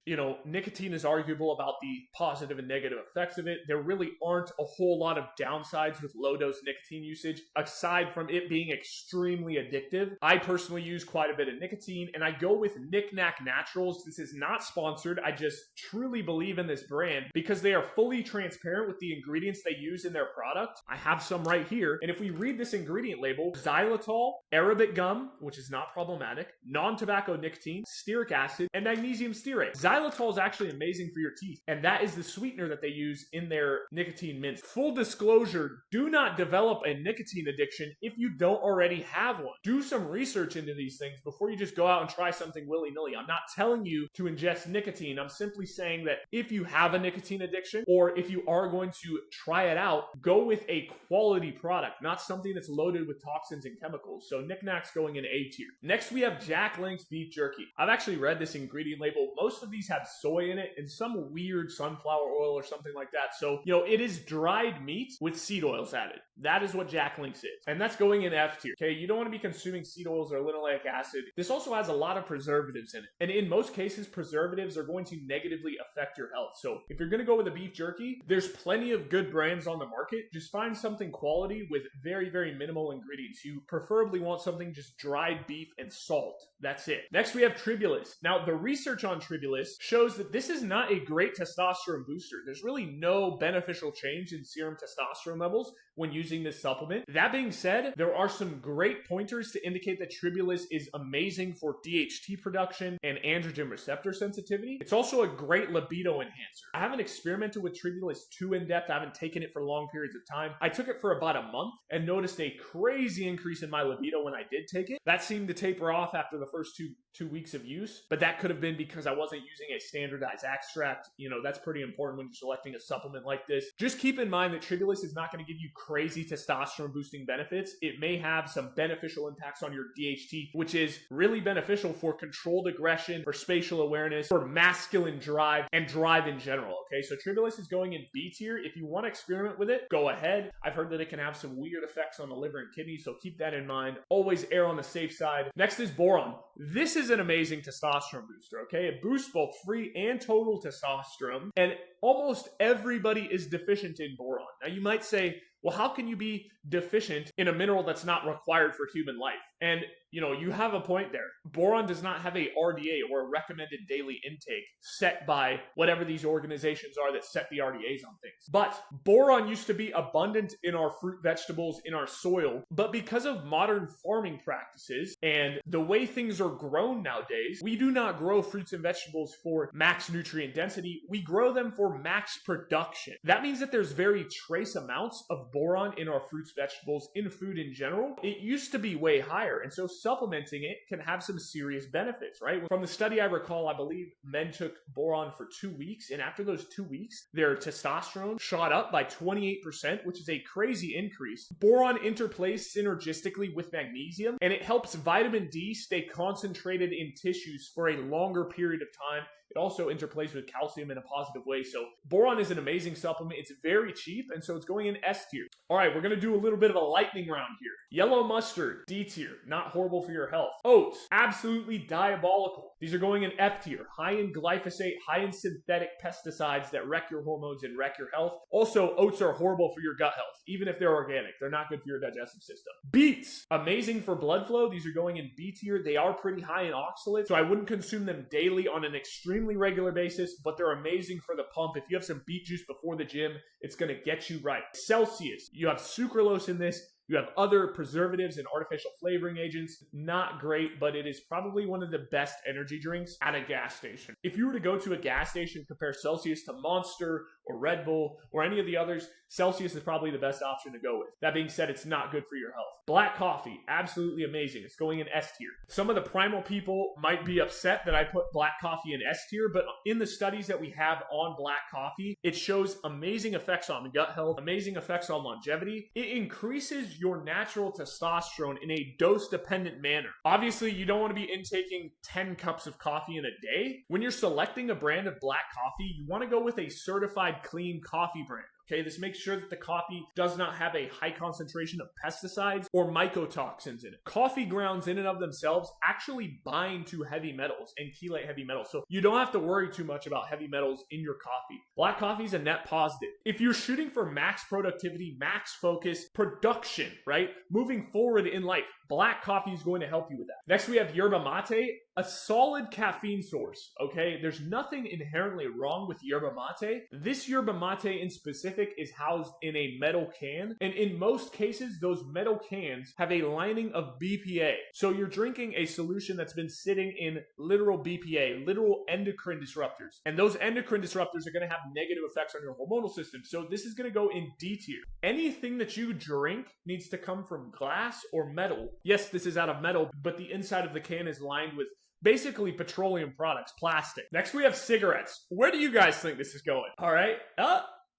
nicotine is arguable about the positive and negative effects of it. There really aren't a whole lot of downsides with low dose nicotine usage, aside from it being extremely addictive. I personally use quite a bit of nicotine, and I go with Knick Knack Naturals. This is not sponsored. I just truly believe in this brand because they are fully transparent with the ingredients they use in their product. I have some right here, and if we read this ingredient label, xylitol, Arabic gum, which is not problematic, non-tobacco nicotine, stearic acid, and magnesium stearate. Xylitol is actually amazing for your teeth, and that is the sweetener that they use in their nicotine mints. Full disclosure, do not develop a nicotine addiction if you don't already have one. Do some research into these things before you just go out and try something willy-nilly. I'm not telling you to ingest nicotine. I'm simply saying that if you have a nicotine addiction, or if you are going to try it out, go with a quality product, not something that's loaded with toxins and chemicals. So Knick Knack's going in A tier. Next, we have Jack Link's beef jerky. I've actually read this ingredient label. Most of these have soy in it and some weird sunflower oil or something like that. So, it is dried meat with seed oils added. That is what Jack Link's is. And that's going in F tier. Okay, you don't want to be consuming seed oils or linoleic acid. This also has a lot of preservatives in it. And in most cases, preservatives are going to negatively affect your health. So if you're going to go with a beef jerky, there's plenty of good brands on the market. Just find something quality with very, very minimal ingredients. You preferably want something just dried beef and salt. That's it. Next, we have Tribulus. Now, the research on Tribulus shows that this is not a great testosterone booster. There's really no beneficial change in serum testosterone levels when using this supplement. That being said, there are some great pointers to indicate that Tribulus is amazing for DHT production and androgen receptor sensitivity. It's also a great libido enhancer. I haven't experimented with Tribulus too in depth. I haven't taken it for long periods of time. I took it for about a month and noticed a crazy increase in my libido when I did take it. That seemed to taper off after the first two weeks of use, but that could have been because I wasn't using a standardized extract. That's pretty important when you're selecting a supplement like this. Just keep in mind that Tribulus is not going to give you crazy testosterone boosting benefits. It may have some beneficial impacts on your DHT, which is really beneficial for controlled aggression, for spatial awareness, for masculine drive, and drive in general. Okay, so Tribulus is going in B tier. If you want to experiment with it, go ahead. I've heard that it can have some weird effects on the liver and kidneys, so keep that in mind. Always err on the safe side. Next is boron. This is an amazing testosterone booster, okay? It boosts both free and total testosterone, and almost everybody is deficient in boron. Now, you might say, Well, how can you be deficient in a mineral that's not required for human life? And you have a point there. Boron does not have a RDA or a recommended daily intake set by whatever these organizations are that set the RDAs on things. But boron used to be abundant in our fruit, vegetables, in our soil. But because of modern farming practices and the way things are grown nowadays, we do not grow fruits and vegetables for max nutrient density. We grow them for max production. That means that there's very trace amounts of boron in our fruits, vegetables, in food in general. It used to be way higher. And so supplementing it can have some serious benefits, right? From the study I recall, I believe men took boron for 2 weeks, and after those 2 weeks, their testosterone shot up by 28%, which is a crazy increase. Boron interplays synergistically with magnesium, and it helps vitamin D stay concentrated in tissues for a longer period of time. It also interplays with calcium in a positive way. So boron is an amazing supplement. It's very cheap, and so it's going in S tier. All right, we're going to do a little bit of a lightning round here. Yellow mustard, D tier, not horrible for your health. Oats, absolutely diabolical. These are going in F tier, high in glyphosate, high in synthetic pesticides that wreck your hormones and wreck your health. Also, oats are horrible for your gut health, even if they're organic. They're not good for your digestive system. Beets, amazing for blood flow. These are going in B tier. They are pretty high in oxalates, so I wouldn't consume them daily on an extremely regular basis, but they're amazing for the pump. If you have some beet juice before the gym, it's going to get you right. Celsius, you have sucralose in this. You have other preservatives and artificial flavoring agents. Not great, but it is probably one of the best energy drinks at a gas station. If you were to go to a gas station, compare Celsius to Monster or Red Bull or any of the others, Celsius is probably the best option to go with. That being said, it's not good for your health. Black coffee, absolutely amazing. It's going in S tier. Some of the primal people might be upset that I put black coffee in S tier, but in the studies that we have on black coffee, it shows amazing effects on gut health, amazing effects on longevity. It increases your natural testosterone in a dose-dependent manner. Obviously, you don't want to be intaking 10 cups of coffee in a day. When you're selecting a brand of black coffee, you want to go with a certified clean coffee brand. Okay, this makes sure that the coffee does not have a high concentration of pesticides or mycotoxins in it. Coffee grounds in and of themselves actually bind to heavy metals and chelate heavy metals. So you don't have to worry too much about heavy metals in your coffee. Black coffee is a net positive. If you're shooting for max productivity, max focus, production, right? Moving forward in life, black coffee is going to help you with that. Next, we have yerba mate, a solid caffeine source, okay? There's nothing inherently wrong with yerba mate. This yerba mate in specific is housed in a metal can, and in most cases, those metal cans have a lining of BPA. So you're drinking a solution that's been sitting in literal BPA, literal endocrine disruptors. And those endocrine disruptors are going to have negative effects on your hormonal system. So this is going to go in D tier. Anything that you drink needs to come from glass or metal. Yes, this is out of metal, but the inside of the can is lined with basically petroleum products, plastic. Next, we have cigarettes. Where do you guys think this is going? All right.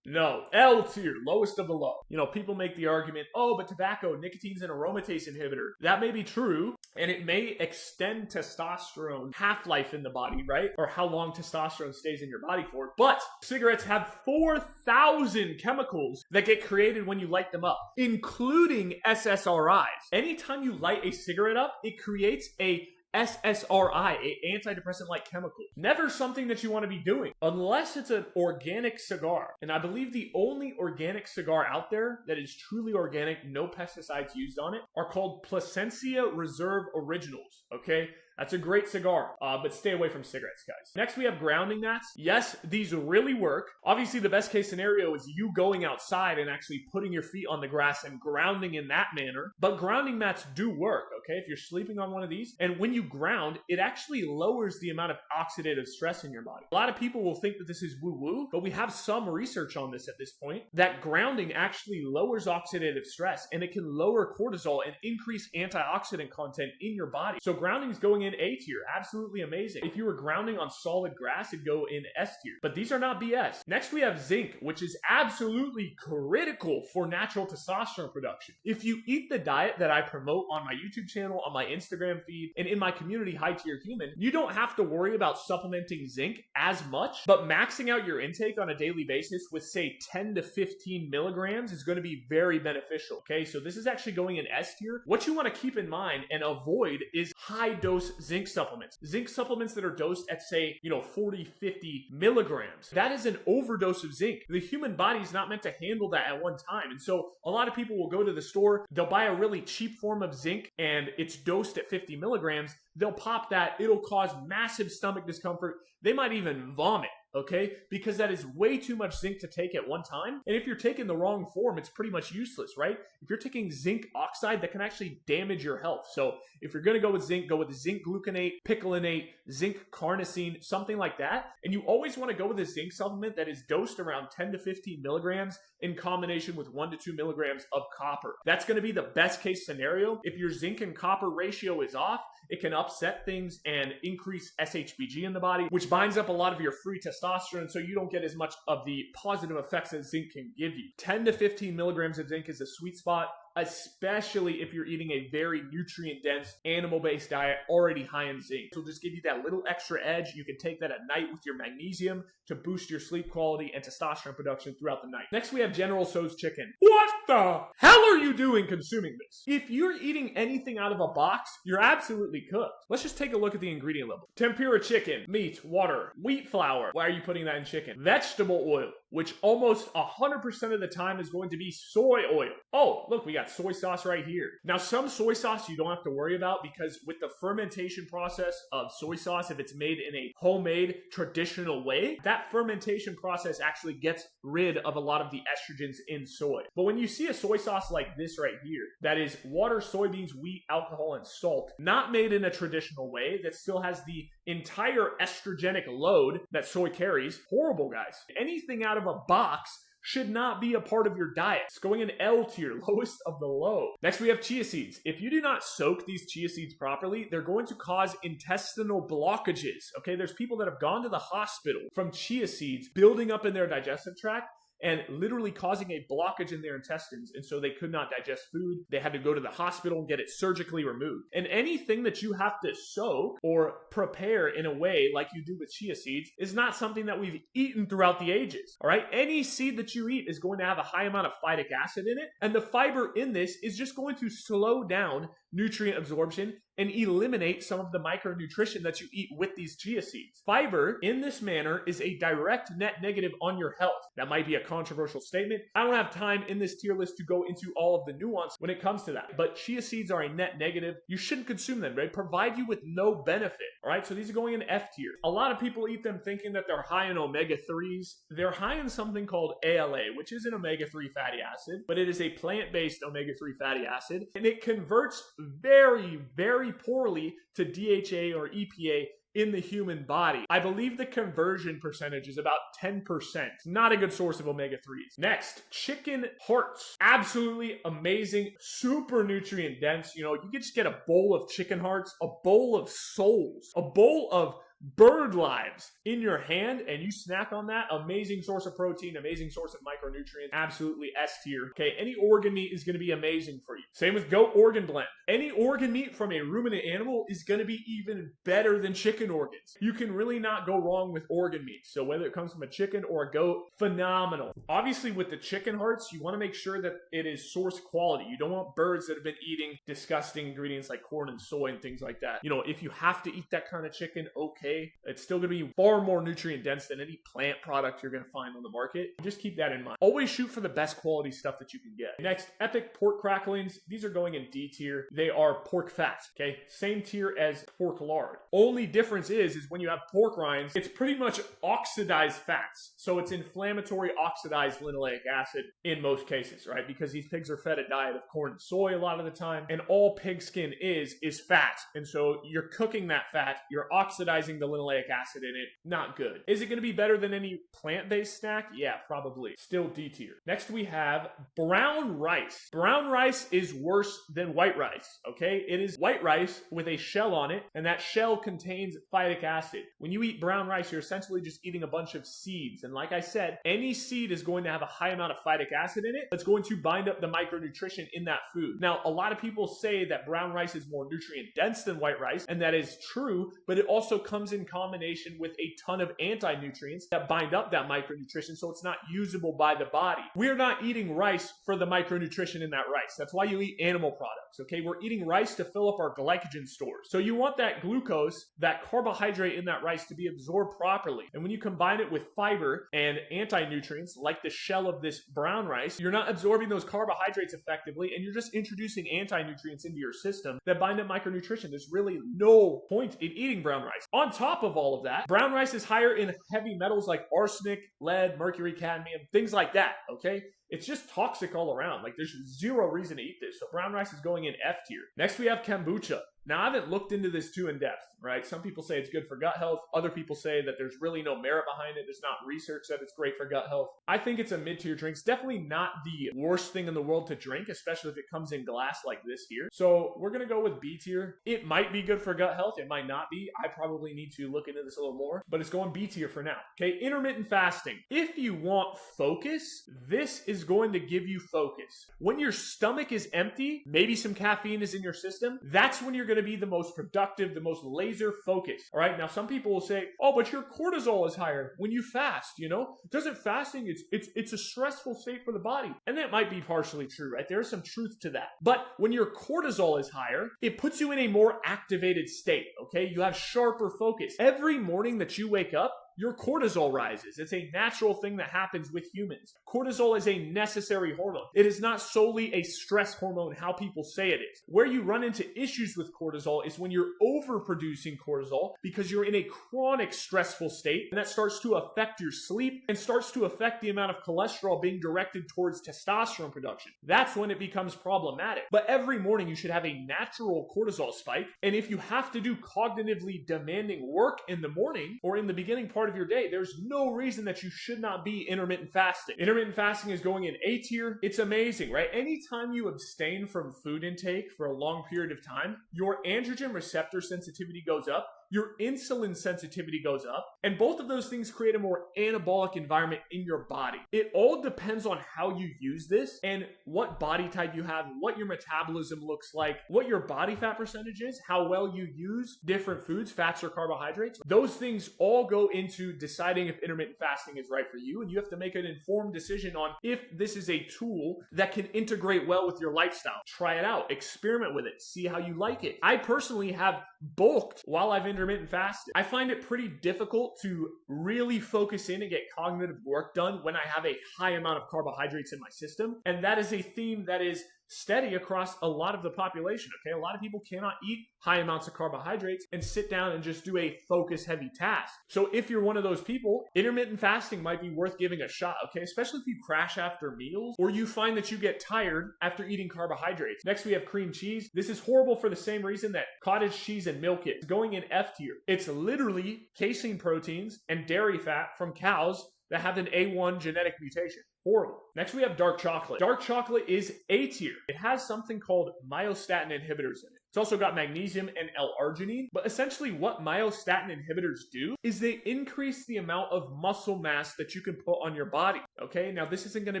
No, L tier, lowest of the low. People make the argument, oh, but tobacco, nicotine's an aromatase inhibitor. That may be true, and it may extend testosterone half-life in the body, right? Or how long testosterone stays in your body for. But cigarettes have 4,000 chemicals that get created when you light them up, including SSRIs. Anytime you light a cigarette up, it creates a SSRI, an antidepressant-like chemical. Never something that you want to be doing, unless it's an organic cigar. And I believe the only organic cigar out there that is truly organic, no pesticides used on it, are called Placencia Reserve Originals, okay? That's a great cigar, but stay away from cigarettes, guys. Next, we have grounding mats. Yes, these really work. Obviously, the best case scenario is you going outside and actually putting your feet on the grass and grounding in that manner. But grounding mats do work, okay? If you're sleeping on one of these, and when you ground, it actually lowers the amount of oxidative stress in your body. A lot of people will think that this is woo-woo, but we have some research on this at this point, that grounding actually lowers oxidative stress, and it can lower cortisol and increase antioxidant content in your body. So grounding is going in A tier, absolutely amazing. If you were grounding on solid grass, it'd go in S tier. But these are not BS. Next, we have zinc, which is absolutely critical for natural testosterone production. If you eat the diet that I promote on my YouTube channel, on my Instagram feed, and in my community, High Tier Human, you don't have to worry about supplementing zinc as much, but maxing out your intake on a daily basis with, say, 10 to 15 milligrams is going to be very beneficial, okay? So this is actually going in S tier. What you want to keep in mind and avoid is high dose zinc supplements. Zinc supplements that are dosed at, say, 40, 50 milligrams. That is an overdose of zinc. The human body is not meant to handle that at one time. And so a lot of people will go to the store, they'll buy a really cheap form of zinc and it's dosed at 50 milligrams. They'll pop that. It'll cause massive stomach discomfort. They might even vomit. Okay, because that is way too much zinc to take at one time. And if you're taking the wrong form, it's pretty much useless, right? If you're taking zinc oxide, that can actually damage your health. So if you're going to go with zinc gluconate, picolinate, zinc carnosine, something like that. And you always want to go with a zinc supplement that is dosed around 10 to 15 milligrams in combination with 1 to 2 milligrams of copper. That's going to be the best case scenario. If your zinc and copper ratio is off, it can upset things and increase SHBG in the body, which binds up a lot of your free testosterone, so you don't get as much of the positive effects that zinc can give you. 10 to 15 milligrams of zinc is a sweet spot, especially if you're eating a very nutrient-dense, animal-based diet already high in zinc. It'll just give you that little extra edge. You can take that at night with your magnesium to boost your sleep quality and testosterone production throughout the night. Next, we have General Tso's chicken. What the hell are you doing consuming this? If you're eating anything out of a box, you're absolutely cooked. Let's just take a look at the ingredient level. Tempura chicken, meat, water, wheat flour. Why are you putting that in chicken? Vegetable oil, which almost 100% of the time is going to be soy oil. Oh, look, we got soy sauce right here. Now, some soy sauce you don't have to worry about because with the fermentation process of soy sauce, if it's made in a homemade traditional way, that fermentation process actually gets rid of a lot of the estrogens in soy. But when you see a soy sauce like this right here, that is water, soybeans, wheat, alcohol, and salt, not made in a traditional way, that still has the entire estrogenic load that soy carries, horrible, guys. Anything out of a box should not be a part of your diet. It's going in L tier, lowest of the low. Next, we have chia seeds. If you do not soak these chia seeds properly, they're going to cause intestinal blockages. Okay, there's people that have gone to the hospital from chia seeds building up in their digestive tract and literally causing a blockage in their intestines. And so they could not digest food. They had to go to the hospital and get it surgically removed. And anything that you have to soak or prepare in a way like you do with chia seeds is not something that we've eaten throughout the ages. All right. Any seed that you eat is going to have a high amount of phytic acid in it. And the fiber in this is just going to slow down nutrient absorption and eliminate some of the micronutrition that you eat with these chia seeds. Fiber in this manner is a direct net negative on your health. That might be a controversial statement. I don't have time in this tier list to go into all of the nuance when it comes to that. But chia seeds are a net negative. You shouldn't consume them, right? Provide you with no benefit. All right, so these are going in F tier. A lot of people eat them thinking that they're high in omega-3s. They're high in something called ALA, which is an omega-3 fatty acid, but it is a plant-based omega-3 fatty acid, and it converts very, very poorly to DHA or EPA in the human body. I believe the conversion percentage is about 10%. Not a good source of omega-3s. Next, chicken hearts. Absolutely amazing, super nutrient dense. You can just get a bowl of chicken hearts, a bowl of souls, a bowl of bird lives in your hand, and you snack on that. Amazing source of protein, amazing source of micronutrients. Absolutely S tier. Okay, any organ meat is going to be amazing for you. Same with goat organ blend. Any organ meat from a ruminant animal is going to be even better than chicken organs. You can really not go wrong with organ meat. So whether it comes from a chicken or a goat, phenomenal. Obviously, with the chicken hearts, you want to make sure that it is source quality. You don't want birds that have been eating disgusting ingredients like corn and soy and things like that. If you have to eat that kind of chicken, okay, it's still going to be far more nutrient dense than any plant product you're going to find on the market. Just keep that in mind. Always shoot for the best quality stuff that you can get. Next, epic pork cracklings. These are going in D tier. They are pork fats, okay? Same tier as pork lard. Only difference is when you have pork rinds, it's pretty much oxidized fats. So it's inflammatory oxidized linoleic acid in most cases, right? Because these pigs are fed a diet of corn and soy a lot of the time, and all pig skin is fat. And so you're cooking that fat, you're oxidizing the linoleic acid in it. Not good. Is it going to be better than any plant-based snack? Yeah, probably. Still D tier. Next we have brown rice. Brown rice is worse than white rice, okay? It is white rice with a shell on it, and that shell contains phytic acid. When you eat brown rice, you're essentially just eating a bunch of seeds. And like I said, any seed is going to have a high amount of phytic acid in it that's going to bind up the micronutrition in that food. Now, a lot of people say that brown rice is more nutrient dense than white rice, and that is true, but it also comes comes in combination with a ton of anti-nutrients that bind up that micronutrition so it's not usable by the body. We're not eating rice for the micronutrition in that rice. That's why you eat animal products, okay? We're eating rice to fill up our glycogen stores. So you want that glucose, that carbohydrate in that rice to be absorbed properly. And when you combine it with fiber and anti-nutrients like the shell of this brown rice, you're not absorbing those carbohydrates effectively, and you're just introducing anti-nutrients into your system that bind up micronutrition. There's really no point in eating brown rice. On top of all of that, brown rice is higher in heavy metals like arsenic, lead, mercury, cadmium, things like that, okay? It's just toxic all around. Like, there's zero reason to eat this. So brown rice is going in F tier. Next, we have kombucha. Now, I haven't looked into this too in depth, right? Some people say it's good for gut health. Other people say that there's really no merit behind it. There's not research that it's great for gut health. I think it's a mid-tier drink. It's definitely not the worst thing in the world to drink, especially if it comes in glass like this here. So we're going to go with B tier. It might be good for gut health. It might not be. I probably need to look into this a little more, but it's going B tier for now. Okay, intermittent fasting. If you want focus, this is going to give you focus. When your stomach is empty, maybe some caffeine is in your system, that's when you're going to be the most productive, the most laser focused. All right. Now, some people will say, oh, but your cortisol is higher when you fast, you know? Doesn't fasting, it's a stressful state for the body. And that might be partially true, right? There's some truth to that. But when your cortisol is higher, it puts you in a more activated state, okay? You have sharper focus. Every morning that you wake up, your cortisol rises. It's a natural thing that happens with humans. Cortisol is a necessary hormone. It is not solely a stress hormone, how people say it is. Where you run into issues with cortisol is when you're overproducing cortisol because you're in a chronic stressful state, and that starts to affect your sleep and starts to affect the amount of cholesterol being directed towards testosterone production. That's when it becomes problematic. But every morning you should have a natural cortisol spike, and if you have to do cognitively demanding work in the morning or in the beginning part of your day, there's no reason that you should not be intermittent fasting. Intermittent fasting is going in A tier. It's amazing, right? Anytime you abstain from food intake for a long period of time, your androgen receptor sensitivity goes up, your insulin sensitivity goes up, and both of those things create a more anabolic environment in your body. It all depends on how you use this and what body type you have, what your metabolism looks like, what your body fat percentage is, how well you use different foods, fats or carbohydrates. Those things all go into deciding if intermittent fasting is right for you, and you have to make an informed decision on if this is a tool that can integrate well with your lifestyle. Try it out, experiment with it, see how you like it. I personally have bulked while I've intermittent fasted. I find it pretty difficult to really focus in and get cognitive work done when I have a high amount of carbohydrates in my system. And that is a theme that is steady across a lot of the population, okay? A lot of people cannot eat high amounts of carbohydrates and sit down and just do a focus-heavy task. So if you're one of those people, intermittent fasting might be worth giving a shot, okay? Especially if you crash after meals or you find that you get tired after eating carbohydrates. Next, we have cream cheese. This is horrible for the same reason that cottage cheese and milk is. Going in F tier. It's literally casein proteins and dairy fat from cows that have an A1 genetic mutation. Horrible. Next, we have dark chocolate. Dark chocolate is A tier. It has something called myostatin inhibitors in it. It's also got magnesium and L-arginine, but essentially what myostatin inhibitors do is they increase the amount of muscle mass that you can put on your body, okay? Now, this isn't going to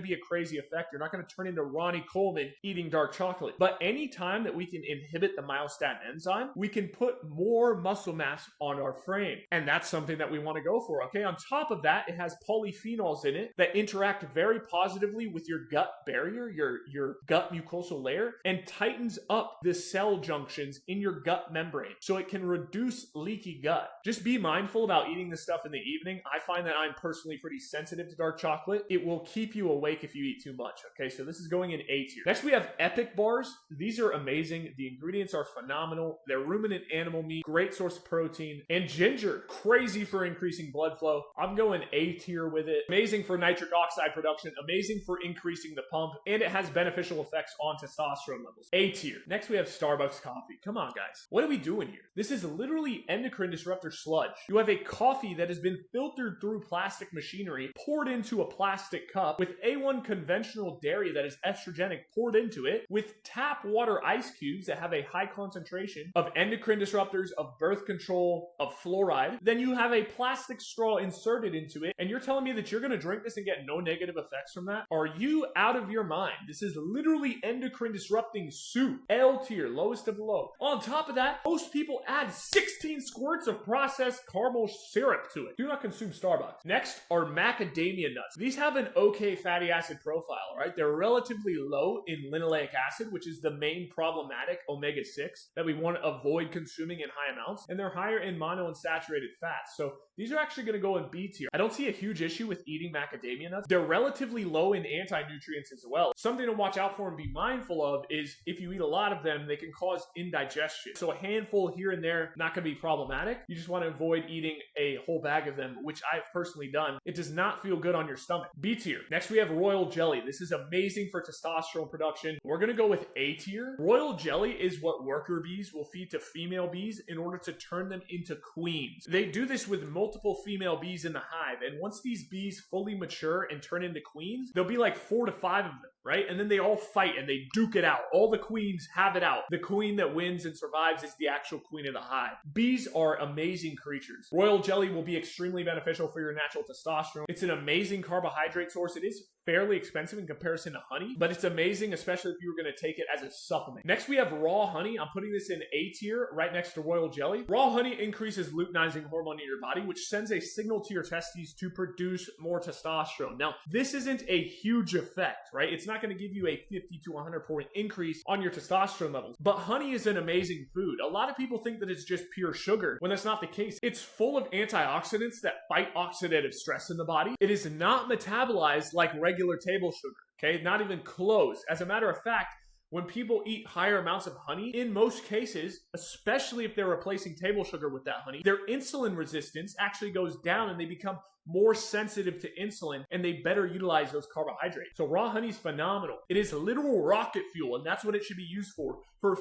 be a crazy effect. You're not going to turn into Ronnie Coleman eating dark chocolate, but anytime that we can inhibit the myostatin enzyme, we can put more muscle mass on our frame, and that's something that we want to go for, okay? On top of that, it has polyphenols in it that interact very positively with your gut barrier, your gut mucosal layer, and tightens up the cell junctions in your gut membrane so it can reduce leaky gut. Just be mindful about eating this stuff in the evening. I find that I'm personally pretty sensitive to dark chocolate. It will keep you awake if you eat too much, okay? So this is going in A tier. Next, we have Epic bars. These are amazing. The ingredients are phenomenal. They're ruminant animal meat, great source of protein, and ginger, crazy for increasing blood flow. I'm going A tier with it. Amazing for nitric oxide production, amazing for increasing the pump, and it has beneficial effects on testosterone levels. A tier. Next, we have Starbucks coffee. Come on, guys. What are we doing here? This is literally endocrine disruptor sludge. You have a coffee that has been filtered through plastic machinery, poured into a plastic cup, with A1 conventional dairy that is estrogenic poured into it, with tap water ice cubes that have a high concentration of endocrine disruptors, of birth control, of fluoride. Then you have a plastic straw inserted into it, and you're telling me that you're going to drink this and get no negative effects from that? Are you out of your mind? This is literally endocrine disrupting soup. L tier, lowest of relatively low. On top of that, most people add 16 squirts of processed caramel syrup to it. Do not consume Starbucks. Next are macadamia nuts. These have an okay fatty acid profile, right? They're relatively low in linoleic acid, which is the main problematic omega-6 that we want to avoid consuming in high amounts, and they're higher in monounsaturated fats. So these are actually going to go in B tier. I don't see a huge issue with eating macadamia nuts. They're relatively low in anti-nutrients as well. Something to watch out for and be mindful of is if you eat a lot of them, they can cause indigestion. So a handful here and there, not going to be problematic. You just want to avoid eating a whole bag of them, which I've personally done. It does not feel good on your stomach. B tier. Next, we have royal jelly. This is amazing for testosterone production. We're going to go with A tier. Royal jelly is what worker bees will feed to female bees in order to turn them into queens. They do this with multiple female bees in the hive, and once these bees fully mature and turn into queens, there'll be like 4 to 5 of them, right? And then they all fight and they duke it out. All the queens have it out. The queen that wins and survives is the actual queen of the hive. Bees are amazing creatures. Royal jelly will be extremely beneficial for your natural testosterone. It's an amazing carbohydrate source. It is fairly expensive in comparison to honey, but it's amazing, especially if you were going to take it as a supplement. Next, we have raw honey. I'm putting this in A tier right next to royal jelly. Raw honey increases luteinizing hormone in your body, which sends a signal to your testes to produce more testosterone. Now, this isn't a huge effect, right? It's not going to give you a 50 to 100 point increase on your testosterone levels, but honey is an amazing food. A lot of people think that it's just pure sugar when that's not the case. It's full of antioxidants that fight oxidative stress in the body. It is not metabolized like regular table sugar, okay? Not even close. As a matter of fact, when people eat higher amounts of honey, in most cases, especially if they're replacing table sugar with that honey, their insulin resistance actually goes down and they become more sensitive to insulin and they better utilize those carbohydrates. So raw honey is phenomenal. It is literal rocket fuel, and that's what it should be used for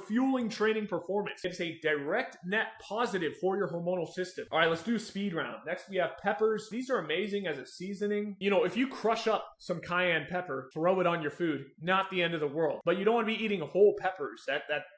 fueling training performance. It's a direct net positive for your hormonal system. All right, let's do a speed round. Next, we have peppers. These are amazing as a seasoning. You know, if you crush up some cayenne pepper, throw it on your food, not the end of the world. But you don't want to be eating whole peppers.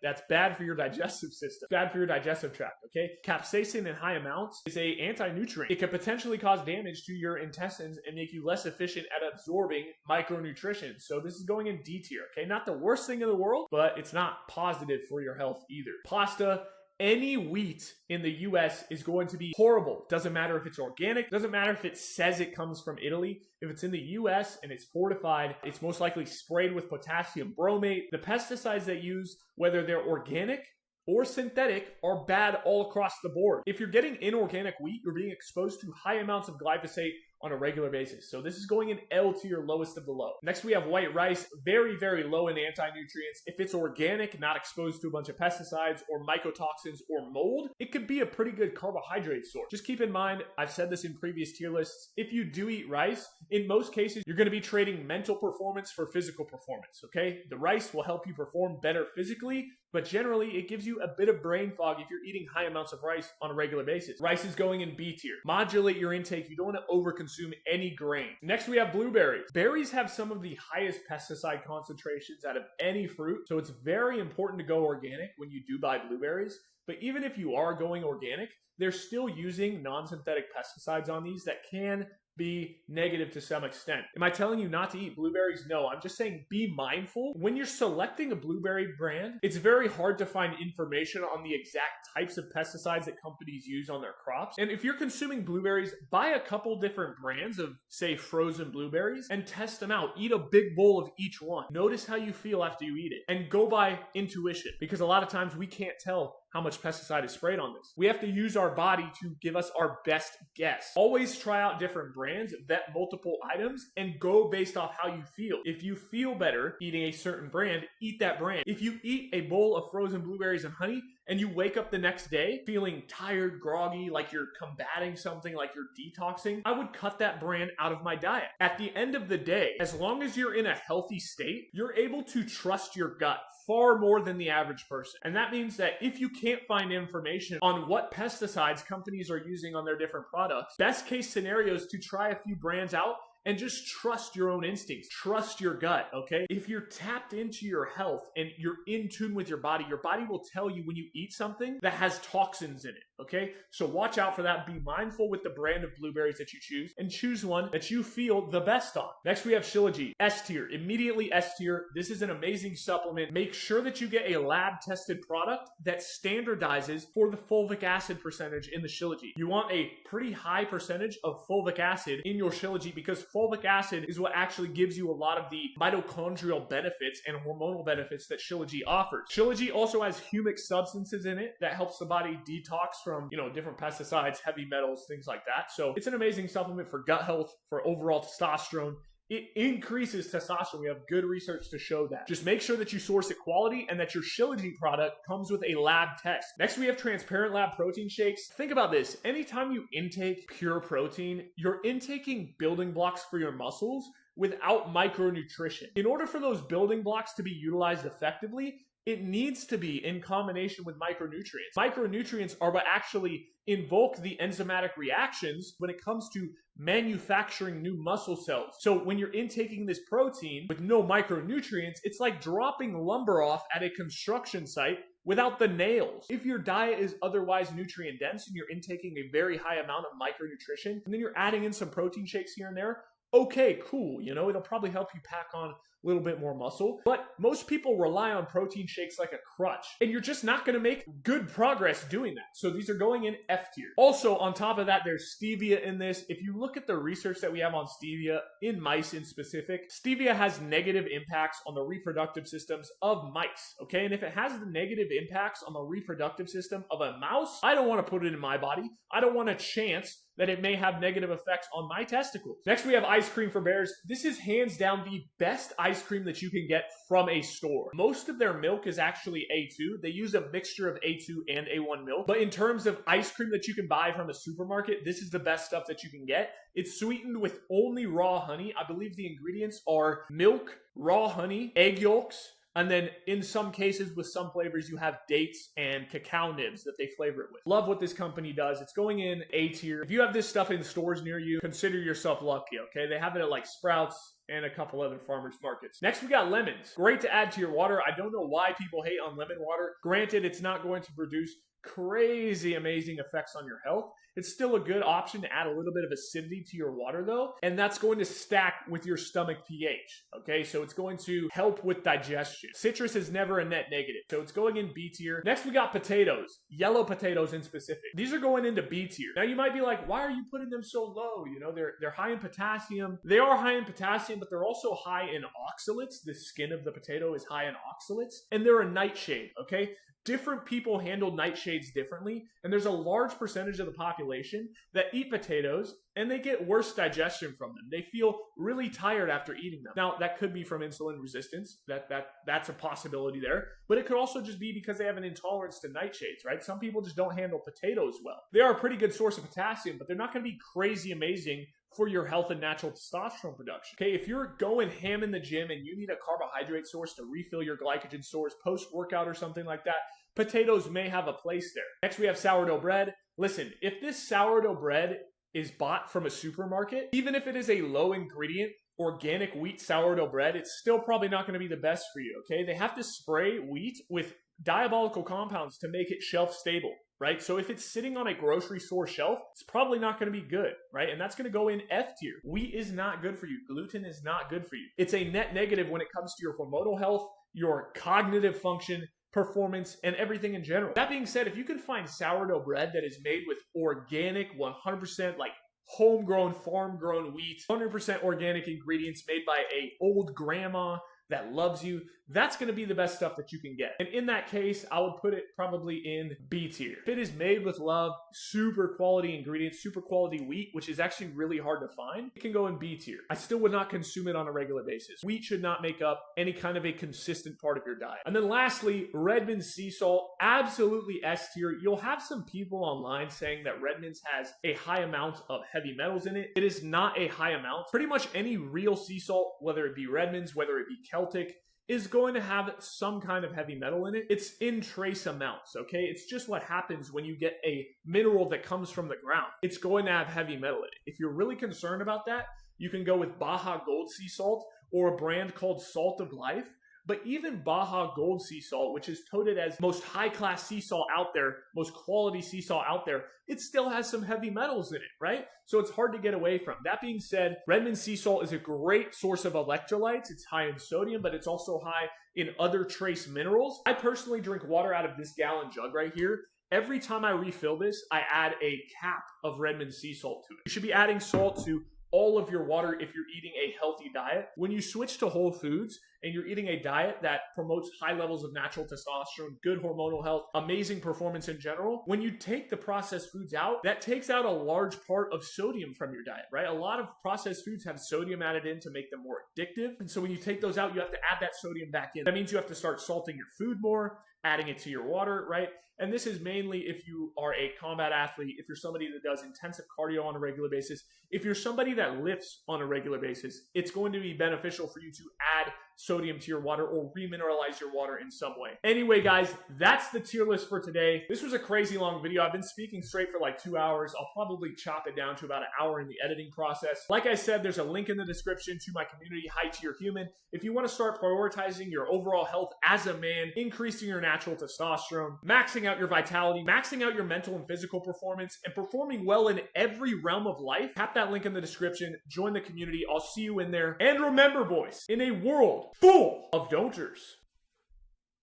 That's bad for your digestive system. Bad for your digestive tract, okay? Capsaicin in high amounts is a anti-nutrient. It could potentially cause damage to your intestines and make you less efficient at absorbing micronutrition. So this is going in D tier, okay? Not the worst thing in the world, but it's not positive for your health either. Pasta. Any wheat in the US is going to be horrible. Doesn't matter if it's organic. Doesn't matter if it says it comes from Italy. If it's in the US and it's fortified, it's most likely sprayed with potassium bromate. The pesticides they use, whether they're organic or synthetic, are bad all across the board. If you're getting inorganic wheat, you're being exposed to high amounts of glyphosate on a regular basis. So this is going in L tier, lowest of the low. Next, we have white rice, very, very low in anti-nutrients. If it's organic, not exposed to a bunch of pesticides or mycotoxins or mold, it could be a pretty good carbohydrate source. Just keep in mind, I've said this in previous tier lists, if you do eat rice, in most cases, you're going to be trading mental performance for physical performance, okay? The rice will help you perform better physically, but generally, it gives you a bit of brain fog if you're eating high amounts of rice on a regular basis. Rice is going in B tier. Modulate your intake. You don't want to overconsume any grain. Next, we have blueberries. Berries have some of the highest pesticide concentrations out of any fruit, so it's very important to go organic when you do buy blueberries. But even if you are going organic, they're still using non-synthetic pesticides on these that can be negative to some extent. Am I telling you not to eat blueberries? No, I'm just saying be mindful. When you're selecting a blueberry brand, it's very hard to find information on the exact types of pesticides that companies use on their crops. And if you're consuming blueberries, buy a couple different brands of, say, frozen blueberries and test them out. Eat a big bowl of each one. Notice how you feel after you eat it. And go by intuition, because a lot of times we can't tell how much pesticide is sprayed on this. We have to use our body to give us our best guess. Always try out different brands, vet multiple items, and go based off how you feel. If you feel better eating a certain brand, eat that brand. If you eat a bowl of frozen blueberries and honey, and you wake up the next day feeling tired, groggy, like you're combating something, like you're detoxing, I would cut that brand out of my diet. At the end of the day, as long as you're in a healthy state, you're able to trust your gut far more than the average person. And that means that if you can't find information on what pesticides companies are using on their different products, best case scenario is to try a few brands out and just trust your own instincts. Trust your gut, okay? If you're tapped into your health and you're in tune with your body will tell you when you eat something that has toxins in it, Okay, so watch out for that. Be mindful with the brand of blueberries that you choose and choose one that you feel the best on. Next, we have Shilajit, S tier, immediately S tier. This is an amazing supplement. Make sure that you get a lab tested product that standardizes for the fulvic acid percentage in the Shilajit. You want a pretty high percentage of fulvic acid in your Shilajit because fulvic acid is what actually gives you a lot of the mitochondrial benefits and hormonal benefits that Shilajit offers. Shilajit also has humic substances in it that helps the body detox from, different pesticides, heavy metals, things like that. So it's an amazing supplement for gut health, for overall testosterone. It increases testosterone. We have good research to show that. Just make sure that you source it quality and that your Shilajit product comes with a lab test. Next, we have transparent lab protein shakes. Think about this. Anytime you intake pure protein, you're intaking building blocks for your muscles without micronutrition. In order for those building blocks to be utilized effectively, it needs to be in combination with micronutrients. Micronutrients are what actually invoke the enzymatic reactions when it comes to manufacturing new muscle cells. So when you're intaking this protein with no micronutrients, it's like dropping lumber off at a construction site without the nails. If your diet is otherwise nutrient dense and you're intaking a very high amount of micronutrition, and then you're adding in some protein shakes here and there, okay, cool. It'll probably help you pack on a little bit more muscle. But most people rely on protein shakes like a crutch, and you're just not going to make good progress doing that. So these are going in F tier. Also, on top of that, there's stevia in this. If you look at the research that we have on stevia, in mice in specific, stevia has negative impacts on the reproductive systems of mice, okay? And if it has the negative impacts on the reproductive system of a mouse, I don't want to put it in my body. I don't want a chance that it may have negative effects on my testicles. Next, we have ice cream for bears. This is hands down the best ice cream that you can get from a store. Most of their milk is actually A2. They use a mixture of A2 and A1 milk. But in terms of ice cream that you can buy from a supermarket, this is the best stuff that you can get. It's sweetened with only raw honey. I believe the ingredients are milk, raw honey, egg yolks, and then in some cases with some flavors, you have dates and cacao nibs that they flavor it with. Love what this company does. It's going in A tier. If you have this stuff in stores near you, consider yourself lucky, okay? They have it at like Sprouts and a couple other farmers markets. Next, we got lemons. Great to add to your water. I don't know why people hate on lemon water. Granted, it's not going to produce crazy amazing effects on your health. It's still a good option to add a little bit of acidity to your water though, and that's going to stack with your stomach pH, okay? So it's going to help with digestion. Citrus is never a net negative, so it's going in B tier. Next, we got potatoes, yellow potatoes in specific. These are going into B tier. Now you might be like, why are you putting them so low? They're high in potassium. They are high in potassium, but they're also high in oxalates. The skin of the potato is high in oxalates, and they're a nightshade, okay? Different people handle nightshades differently, and there's a large percentage of the population that eat potatoes and they get worse digestion from them. They feel really tired after eating them. Now, that could be from insulin resistance. That's a possibility there, but it could also just be because they have an intolerance to nightshades, right? Some people just don't handle potatoes well. They are a pretty good source of potassium, but they're not going to be crazy amazing for your health and natural testosterone production. Okay, if you're going ham in the gym and you need a carbohydrate source to refill your glycogen stores post-workout or something like that, potatoes may have a place there. Next, we have sourdough bread. Listen, if this sourdough bread is bought from a supermarket, even if it is a low ingredient, organic wheat sourdough bread, it's still probably not going to be the best for you, okay? They have to spray wheat with diabolical compounds to make it shelf stable, right? So if it's sitting on a grocery store shelf, it's probably not going to be good, right? And that's going to go in F tier. Wheat is not good for you. Gluten is not good for you. It's a net negative when it comes to your hormonal health, your cognitive function, performance, and everything in general. That being said, if you can find sourdough bread that is made with organic, 100% like homegrown, farm-grown wheat, 100% organic ingredients made by a old grandma that loves you, that's going to be the best stuff that you can get. And in that case, I would put it probably in B tier. If it is made with love, super quality ingredients, super quality wheat, which is actually really hard to find, it can go in B tier. I still would not consume it on a regular basis. Wheat should not make up any kind of a consistent part of your diet. And then lastly, Redmond's sea salt, absolutely S tier. You'll have some people online saying that Redmond's has a high amount of heavy metals in it. It is not a high amount. Pretty much any real sea salt, whether it be Redmond's, whether it be Celtic, is going to have some kind of heavy metal in it. It's in trace amounts, okay? It's just what happens when you get a mineral that comes from the ground. It's going to have heavy metal in it. If you're really concerned about that, you can go with Baja Gold Sea Salt or a brand called Salt of Life. But even Baja Gold sea salt, which is touted as most high-class sea salt out there, most quality sea salt out there, it still has some heavy metals in it, right? So it's hard to get away from. That being said, Redmond sea salt is a great source of electrolytes. It's high in sodium, but it's also high in other trace minerals. I personally drink water out of this gallon jug right here. Every time I refill this, I add a cap of Redmond sea salt to it. You should be adding salt to all of your water if you're eating a healthy diet. When you switch to whole foods and you're eating a diet that promotes high levels of natural testosterone, good hormonal health, amazing performance in general, when you take the processed foods out, that takes out a large part of sodium from your diet, right? A lot of processed foods have sodium added in to make them more addictive. And so when you take those out, you have to add that sodium back in. That means you have to start salting your food more, adding it to your water, right? And this is mainly if you are a combat athlete, if you're somebody that does intensive cardio on a regular basis, if you're somebody that lifts on a regular basis, it's going to be beneficial for you to add sodium to your water or remineralize your water in some way. Anyway, guys, that's the tier list for today. This was a crazy long video. I've been speaking straight for like 2 hours. I'll probably chop it down to about an hour in the editing process. Like I said, there's a link in the description to my community, High Tier Human. If you want to start prioritizing your overall health as a man, increasing your natural testosterone, maxing out your vitality, maxing out your mental and physical performance, and performing well in every realm of life, tap that link in the description, join the community. I'll see you in there. And remember, boys, in a world full of don'ters,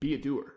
be a doer.